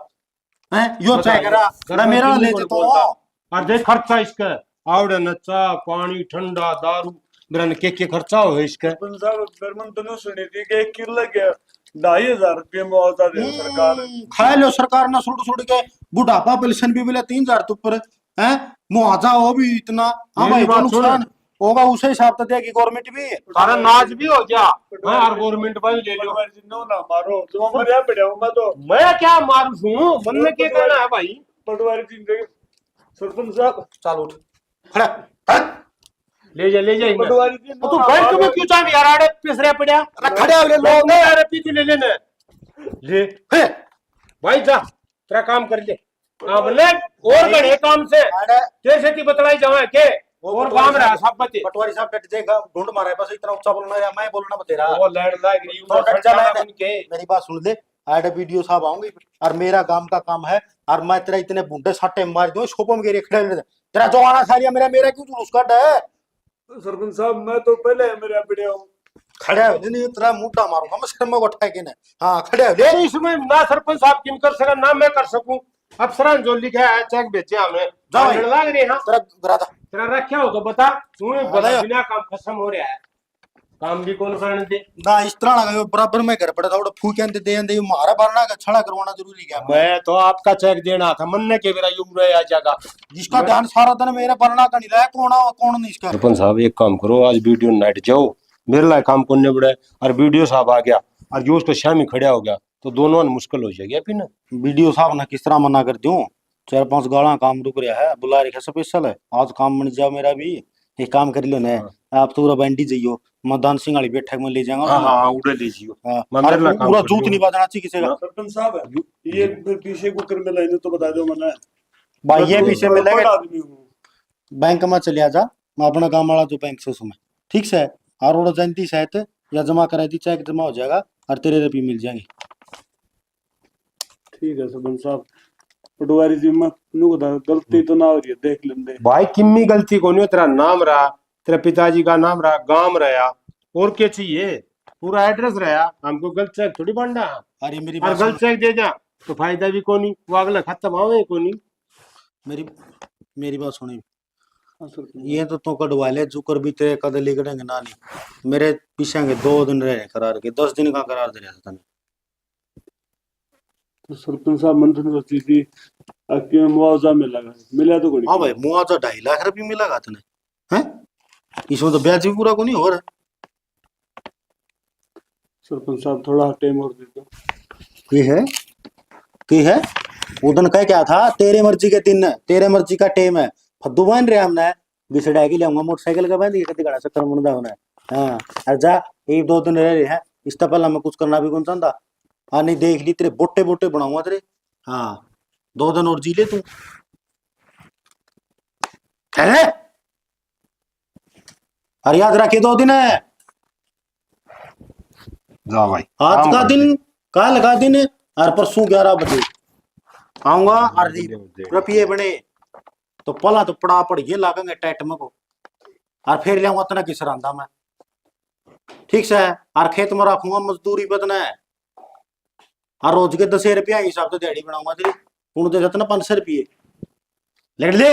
S4: हैं यो चाय करा ना मेरा ले जे तो।
S7: और देख खर्चा इसका आवड़े नचा पानी ठंडा दारू मेरा के खर्चा हो इसका।
S1: सरपंच साहब फिर मन तो नहीं सुनी थी कि 1 किलो के 2,500 रुपये मुआवजा दे सरकार।
S4: खा लो सरकार ना सुड़ के बुढ़ापा पेंशन भी मिले 3,000 तो ऊपर है मुआवजा हो भी इतना। हाँ
S7: मेरी
S4: भाई
S7: बात
S4: तो
S7: सुन।
S4: नुकसान होगा उसे हिसाब से देगी गवर्नमेंट भी।
S7: सारा नाच भी हो गया मैं और गवर्नमेंट भाई ले लो।
S1: पटवारी जी नो ना मारो तुम मरिया पड़े हो मैं तो
S7: मैं क्या मारू हूँ मन में क्या कहना है भाई।
S1: पटवारी जी देख सरपंच साहब
S4: चल उठ खड़ा खड़ा
S7: ले जा इन्हें।
S1: पटवारी जी नो
S7: तू
S1: ना
S7: बैंक में
S1: मारो।
S7: क्यों चाह यार आड़े पिसरे पड़या
S4: खड़े हो ले
S7: लोग
S4: लोग
S7: नहीं यार पीती ले लेने ले
S4: हे
S7: भाई जा तेरा काम कर ले। हाँ बोले और बड़े काम से
S4: अरे
S7: जैसे ती बतलाई जावे के और काम रहा सब बते
S4: पटवारी साहब बैठ देगा ढूंढ मारा है बस इतना ऊंचा बोलना है मैं बोलना बतेरा।
S7: वो लड़ लाग रही
S4: तो डट जा
S7: सरकार
S4: ले।
S7: उनके।
S4: मेरी बात सुन ले आडे वीडियो साहब आऊंगी और मेरा काम का काम है और मैं तेरा इतने बुंडे सट्टे मार दूं छोपो में गिरे खड़े रहते। तेरा जो आना सारिया मेरा क्यों जुलूस काट है।
S1: सरपंच साहब मैं तो पहले मरिया पड़े हूँ।
S4: खड़े हो नहीं तेरा मुंडा मारूंगा मैं शर्मा को उठा के ना। हाँ खड़े हो ले
S7: तो इसमें ना सरपंच साहब किन कर सका ना मैं कर सकूं। अफसरान जो लिखा है चेक बेचे हमें
S4: जाओ भाई।
S7: लड़ लाग रही हाँ
S4: तेरा बरादा
S7: तेरा रखा हो तो बता तू
S4: बताइए।
S7: बिना काम खत्म हो रहा है। काम भी कौन करने दे।
S4: ना इस तरह लगा बराबर में घर पड़ा था वो फूक दे मारा भरना का छड़ा करवाना जरूरी क्या
S7: मैं तो आपका चेक देना था, मन ने के मेरा यूं आ जाएगा।
S4: जिसका ध्यान सारा दिन मेरे भरना का नहीं रहा कौन नहीं इसका।
S7: सरपंच साहब एक काम करो, आज वीडियो नाइट जाओ, मेरे लायक काम करने पड़े, और वीडियो साहब आ गया और जो उसको शामी खड़ा हो गया तो दोनों ने मुश्किल हो जाएगी फिर ना।
S4: वीडियो साहब ने किस तरह मना कर दूं, 4-5 गाला काम रुक रहा है, बुला रखा स्पेशल है, आज काम बन जाओ मेरा भी। एक काम कर लो ना, आप तो पूरा बैंडी जाइयो, मैं दान सिंह वाली बैठक में ले जाऊंगा।
S7: हाँ हाँ उड़े लीजिए।
S4: हाँ,
S7: मैं मेरे लायक काम
S4: पूरा
S7: कर
S4: जूत
S7: लूंगा।
S4: नहीं बजाना चाहिए किसी का।
S1: सरपंच साहब ये पीछे को कर में लाइने तो बता दो मैंने
S4: भाई ये पीछे मिलेगा,
S1: आदमी हूँ।
S4: बैंक में चले जा, मैं अपना काम वाला जो बैंक से उसमें ठीक से और वो जानती शायद या जमा कराई थी, चेक जमा हो जाएगा और तेरे रुपये मिल जाएंगे।
S1: ठीक है सरपंच साहब, पटवारी जी मत नु गलती तो ना हो रही है, देख लेंगे।
S7: भाई किम्मी गलती को नहीं, तेरा नाम रहा, तेरे पिताजी का नाम रहा, गांव रहा, और क्या चाहिए, पूरा एड्रेस रहा, हमको गलत चेक थोड़ी बनना।
S4: अरे मेरी
S7: और
S4: बात
S7: गलत चेक दे जा तो फायदा भी कोनी, वो अगला खत्म आवे कोनी।
S4: मेरी मेरी बात सुनी, ये तो कटवा ले जुकर भी तेरे कद लिखड़ेंगे ना नहीं, मेरे पीछे 2 दिन रहे करार के, 10 दिन का करार दे रहा था।
S1: तो सरपंच साहब मंथन करती थी आपके मुआवजा मिला तो कोई
S4: हाँ भाई मुआवजा 2.5 लाख रुपये मिला तने हैं, इसमें तो ब्याज भी पूरा को नहीं हो रहा।
S1: सरपंच साहब थोड़ा टाइम और दे दो।
S4: ये है उदन कह क्या था, तेरे मर्जी के दिन है, तेरे मर्जी का टेम है, फद्दू बांध रहे हमने घिसड़ा के लियाऊंगा मोटरसाइकिल का बांध कति गड़ा चक्कर मुंडा होना है। हाँ अच्छा 1-2 दिन रह रहे हैं, इससे पहले मैं कुछ करना भी कौन चाहता। हाँ नहीं देख ली तेरे बोटे बोटे बनाऊंगा तेरे। हाँ 2 दिन और जी ले तू। अरे अरे याद रखिए 2 दिन है,
S7: जा भाई
S4: आज का दिन कल का दिन और परसों 11 बजे आऊंगा और रुपये बने तो पला तो पड़ा पड़िए लागेंगे टैट में को, और फिर लियाऊंगा तना किस रांधा में ठीक से, और खेत में रखूंगा मजदूरी बदना है, और रोज के 10 रुपया हिसाब से दिहाड़ी बनाऊंगा तेरी, उन दे देता ना 500 रुपये लेट ले।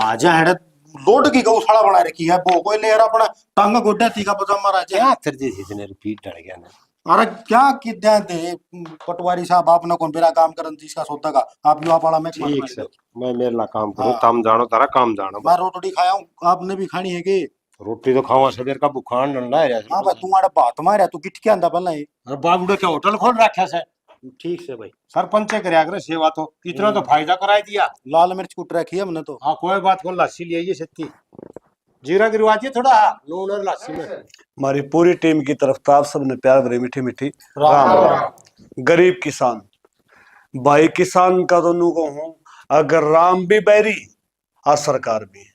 S4: आजा है लोड की गौशाला बना रखी है, वो कोई ले रहा अपना टांग गोड्डा तीखा पजामा राजा।
S7: क्या फिर जैसे इतने रिपीट डर गया ना।
S4: अरे क्या किद्या दे पटवारी साहब, आपने कौन मेरा काम करन जिसका सोता का आप युवा पाला में
S7: ठीक से मैं मेरे ला काम करो,
S4: हाँ।
S7: तम जानो तारा काम जानो।
S4: मैं रोटी खाया हूँ, आपने भी खानी है कि?
S7: रोटी तो खावा सवेर का बुखार डंडा है।
S4: हाँ भाई तुम्हारा बात मारा तू किट के आंदा पहला ही।
S7: अरे बाबूड़े क्या होटल खोल रखा है।
S4: ठीक से भाई
S7: सरपंच करया करे सेवा, तो इतना तो फायदा कराई दिया।
S4: लाल मिर्च कुट रखी है हमने तो।
S7: हाँ कोई बात को लस्सी ले आइए सत्ती, जीरा गिरवाइए थोड़ा नून और लस्सी में।
S1: हमारी पूरी टीम की तरफ तो आप सबने प्यार भरी मीठी मीठी
S4: राम राम।
S1: गरीब किसान भाई, किसान का तो नू को हूं, अगर राम भी बैरी और सरकार भी,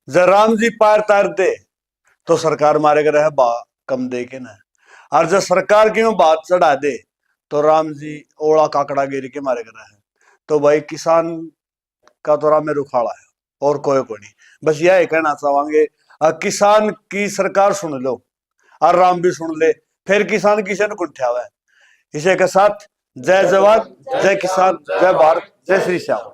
S1: जब राम जी पार तार दे तो सरकार मारे कर रहे बा कम दे के ना, और जब सरकार की बात चढ़ा दे तो राम जी ओड़ा काकड़ा गिर के मारे कर रहे हैं। तो भाई किसान का तो राम में रुखाड़ा है और कोई नहीं। बस यह कहना चाहेंगे किसान की सरकार सुन लो और राम भी सुन ले, फिर किसान किसे न कुंठ्या हुआ है। इसे के साथ जय जवान, जय किसान, जय भारत, जय श्री श्याम।